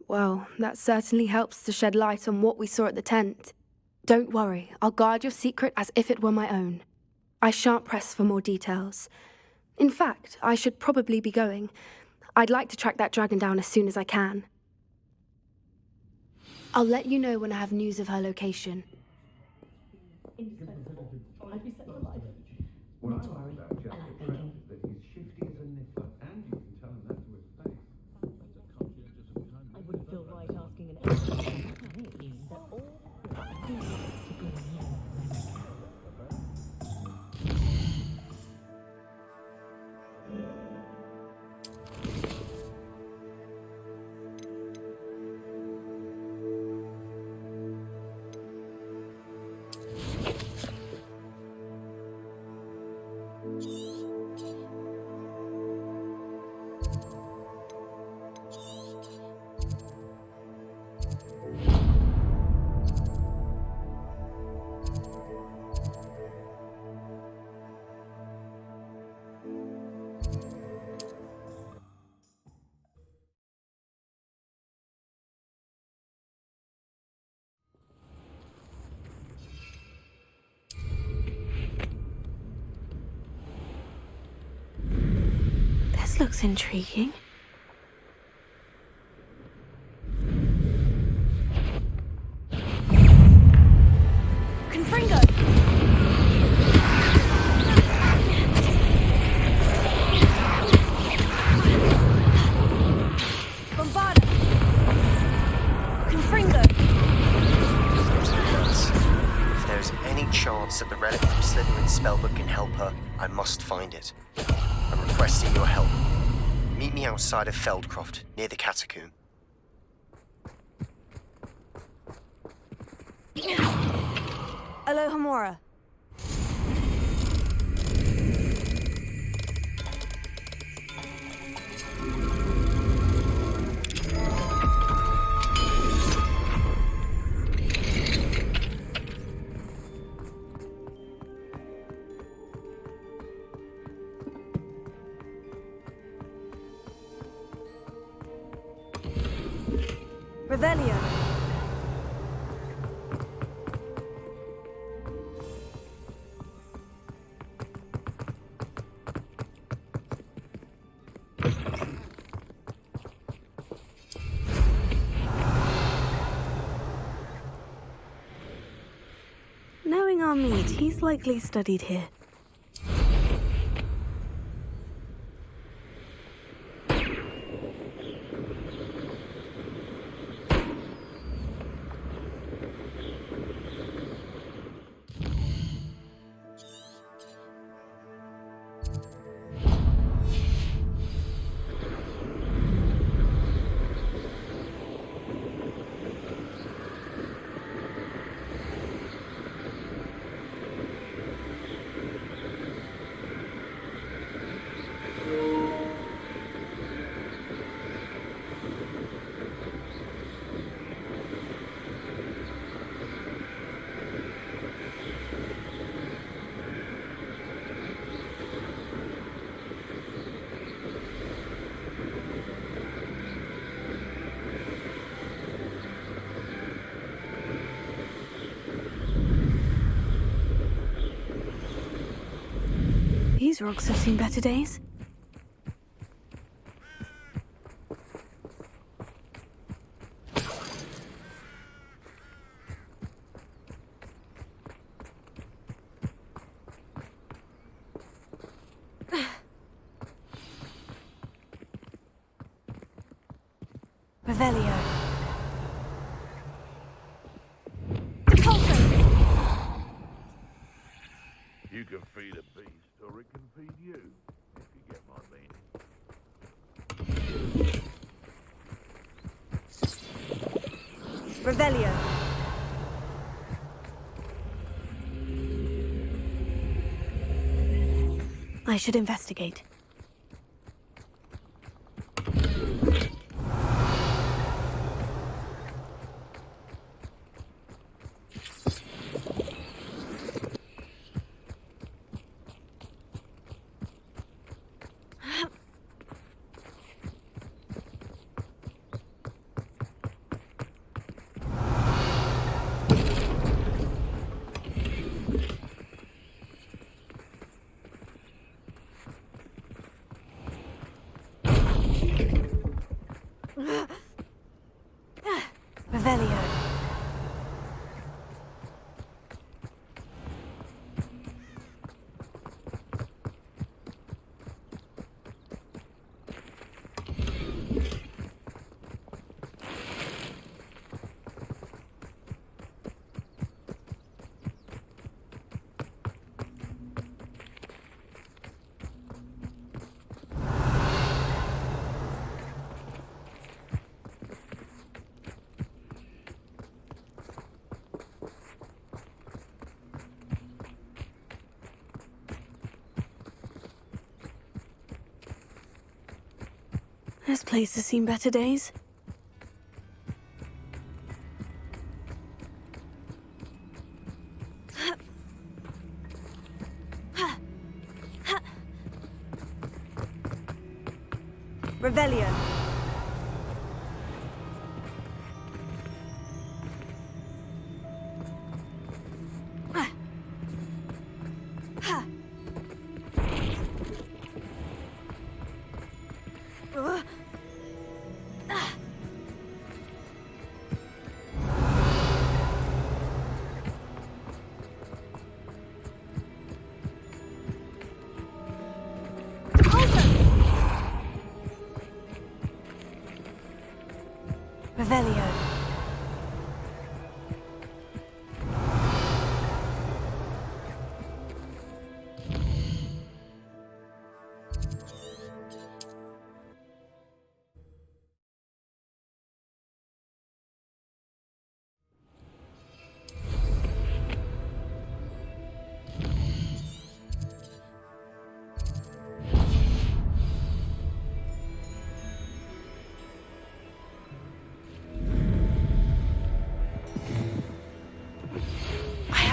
Well, that certainly helps to shed light on what we saw at the tent. Don't worry, I'll guard your secret as if it were my own. I shan't press for more details. In fact, I should probably be going. I'd like to track that dragon down as soon as I can. I'll let you know when I have news of her location. This looks intriguing. Confringo! Bombarda! Confringo! If there's any chance that the relic from Slytherin's spellbook can help her, I must find it. I'm requesting your help. Meet me outside of Feldcroft, near the catacomb. Alohomora. Revelio. Knowing our meat, he's likely studied here. These rocks have seen better days. Revelio. You can feed a beast, or it can feed you, if you get my meaning. Revelio. I should investigate. Revelio. This place has seen better days. Revelio. Revelio.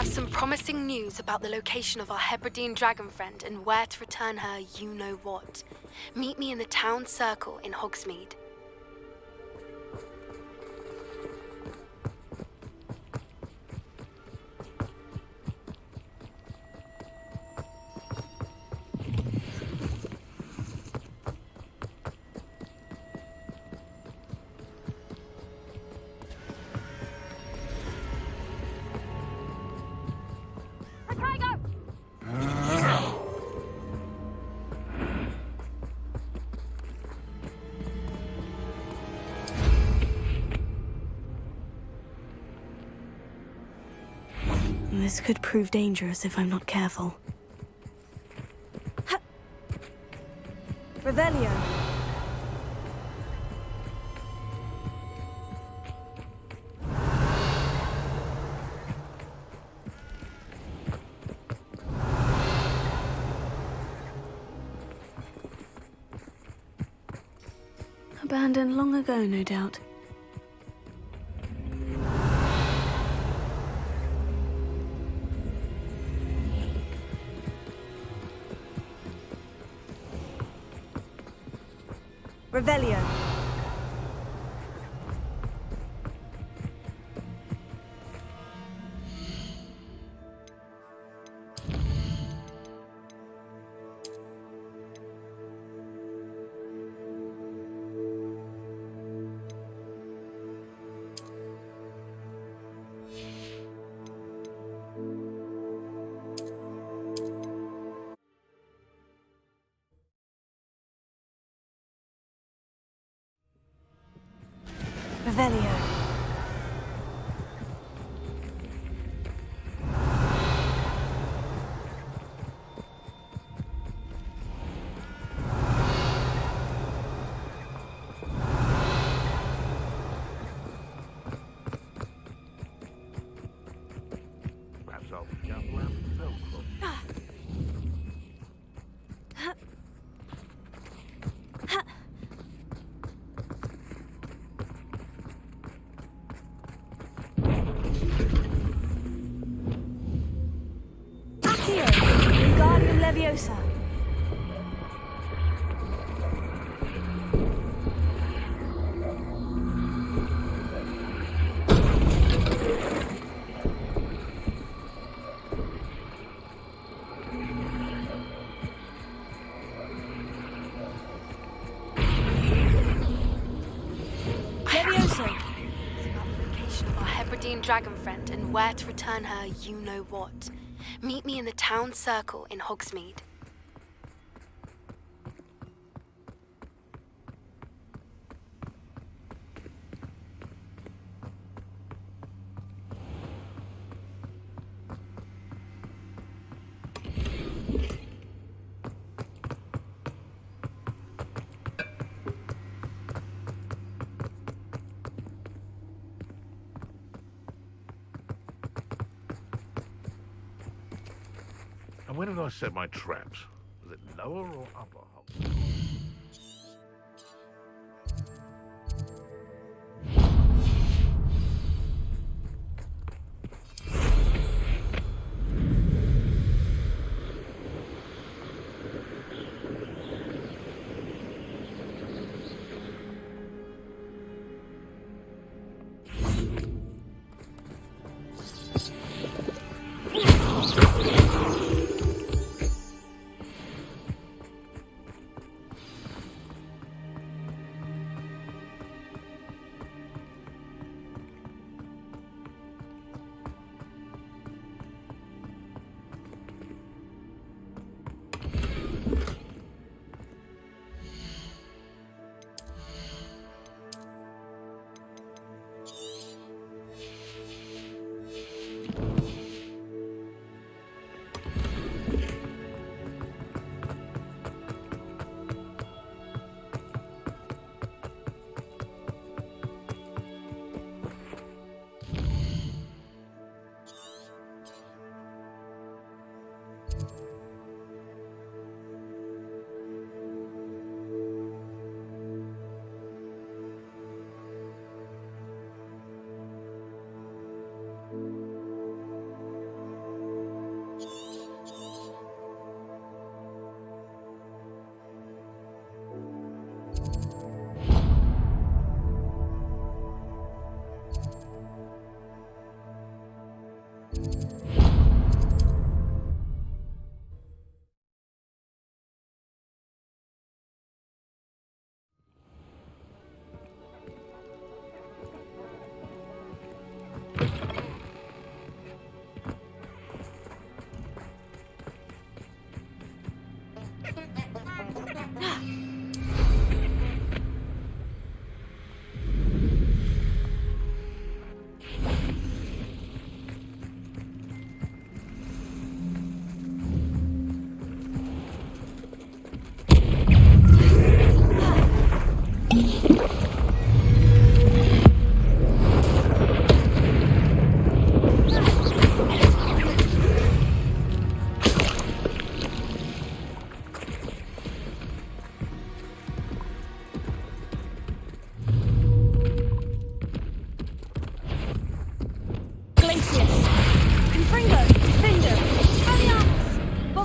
Some promising news about the location of our Hebridean dragon friend and where to return her you-know-what. Meet me in the town circle in Hogsmeade. This could prove dangerous if I'm not careful. Revelio. Abandoned long ago, no doubt. Revelio. Revelio. Perhaps I'll scout around Feldcroft. Wingardium Leviosa. Leviosa. About the location of our Hebridean dragon friend and where to return her you-know-what. Meet me in the town circle in Hogsmeade. And where did I set my traps? Was it lower or upper?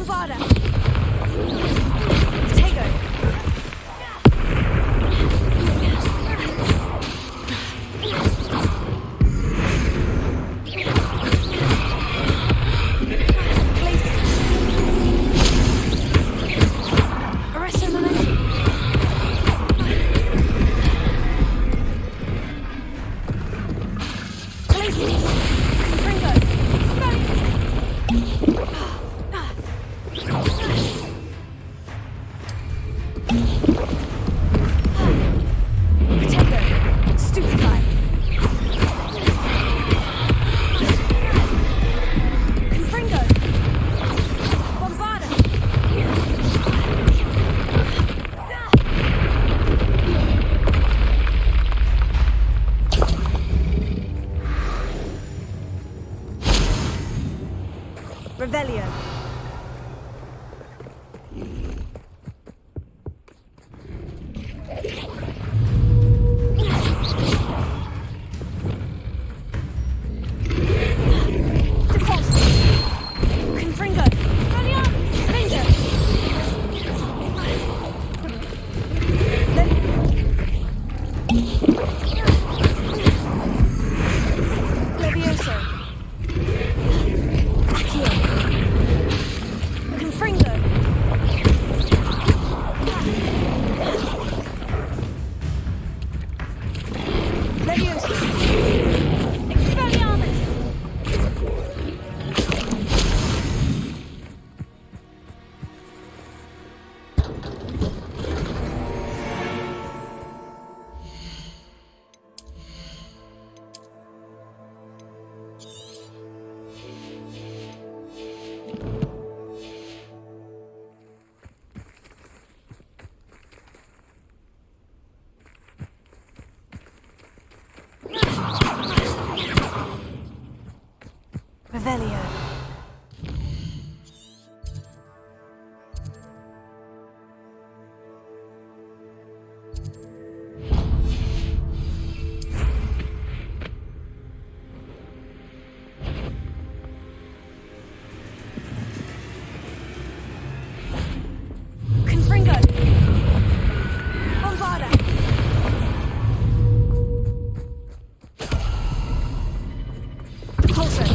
Bombarda! Potato! Revelio. Confringo. Ranger. Levioso. Confringo. Levioso. Expelliarmus. Revelio. Confringo. Bombarda. Repulsor.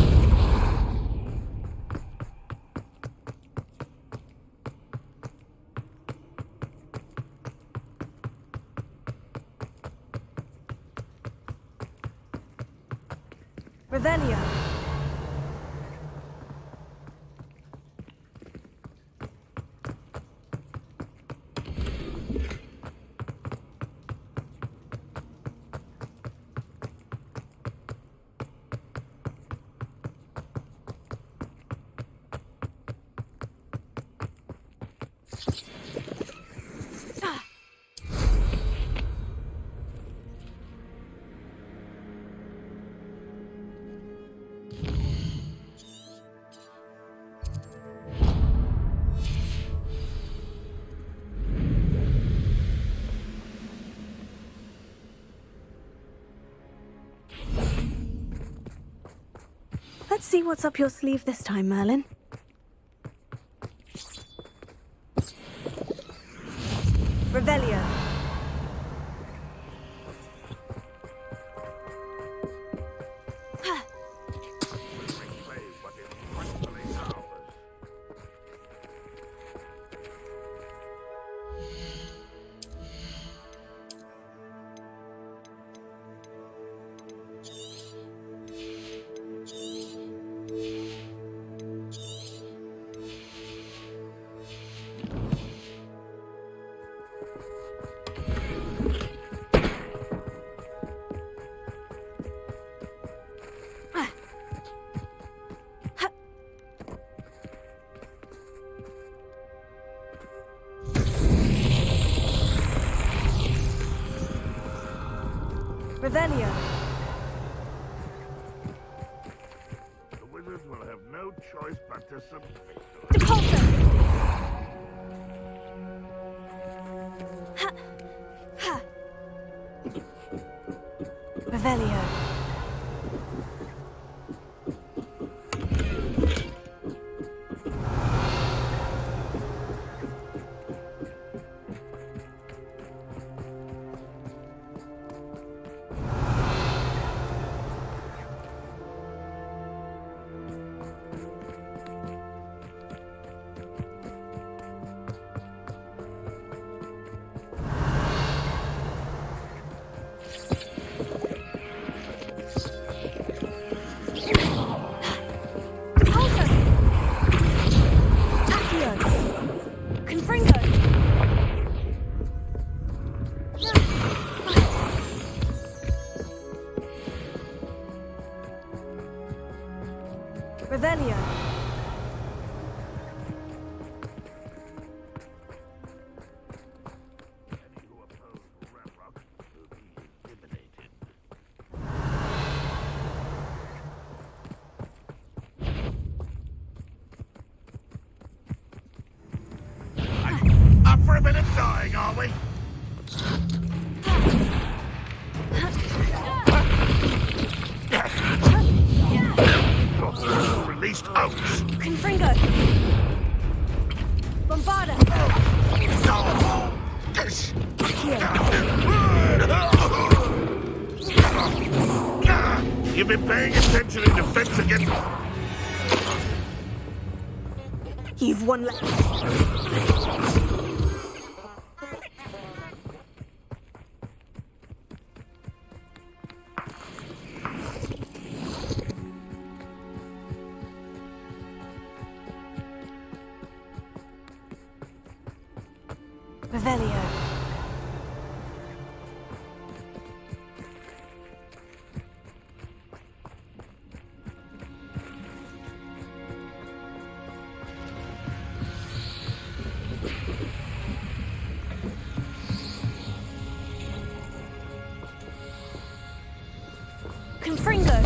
Revelio. Let's see what's up your sleeve this time, Merlin. Revelio. Revelio. The wizards will have no choice but to submit. Repulsor. Ha. Ha. Revelio. Revelio. Up for a bit of dying, are we? Released oats. Confringo. Bombarda. You've been paying attention in defense against... You've won left. Revelio. Confringo.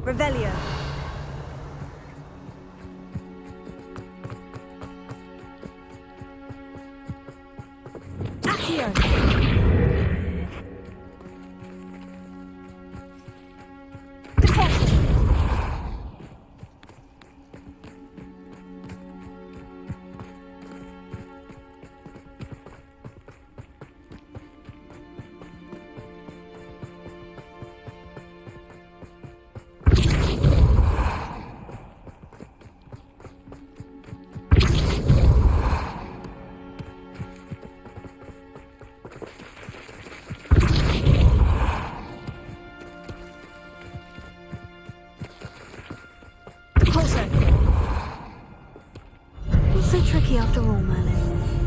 Revelio. So tricky after all, Merlin.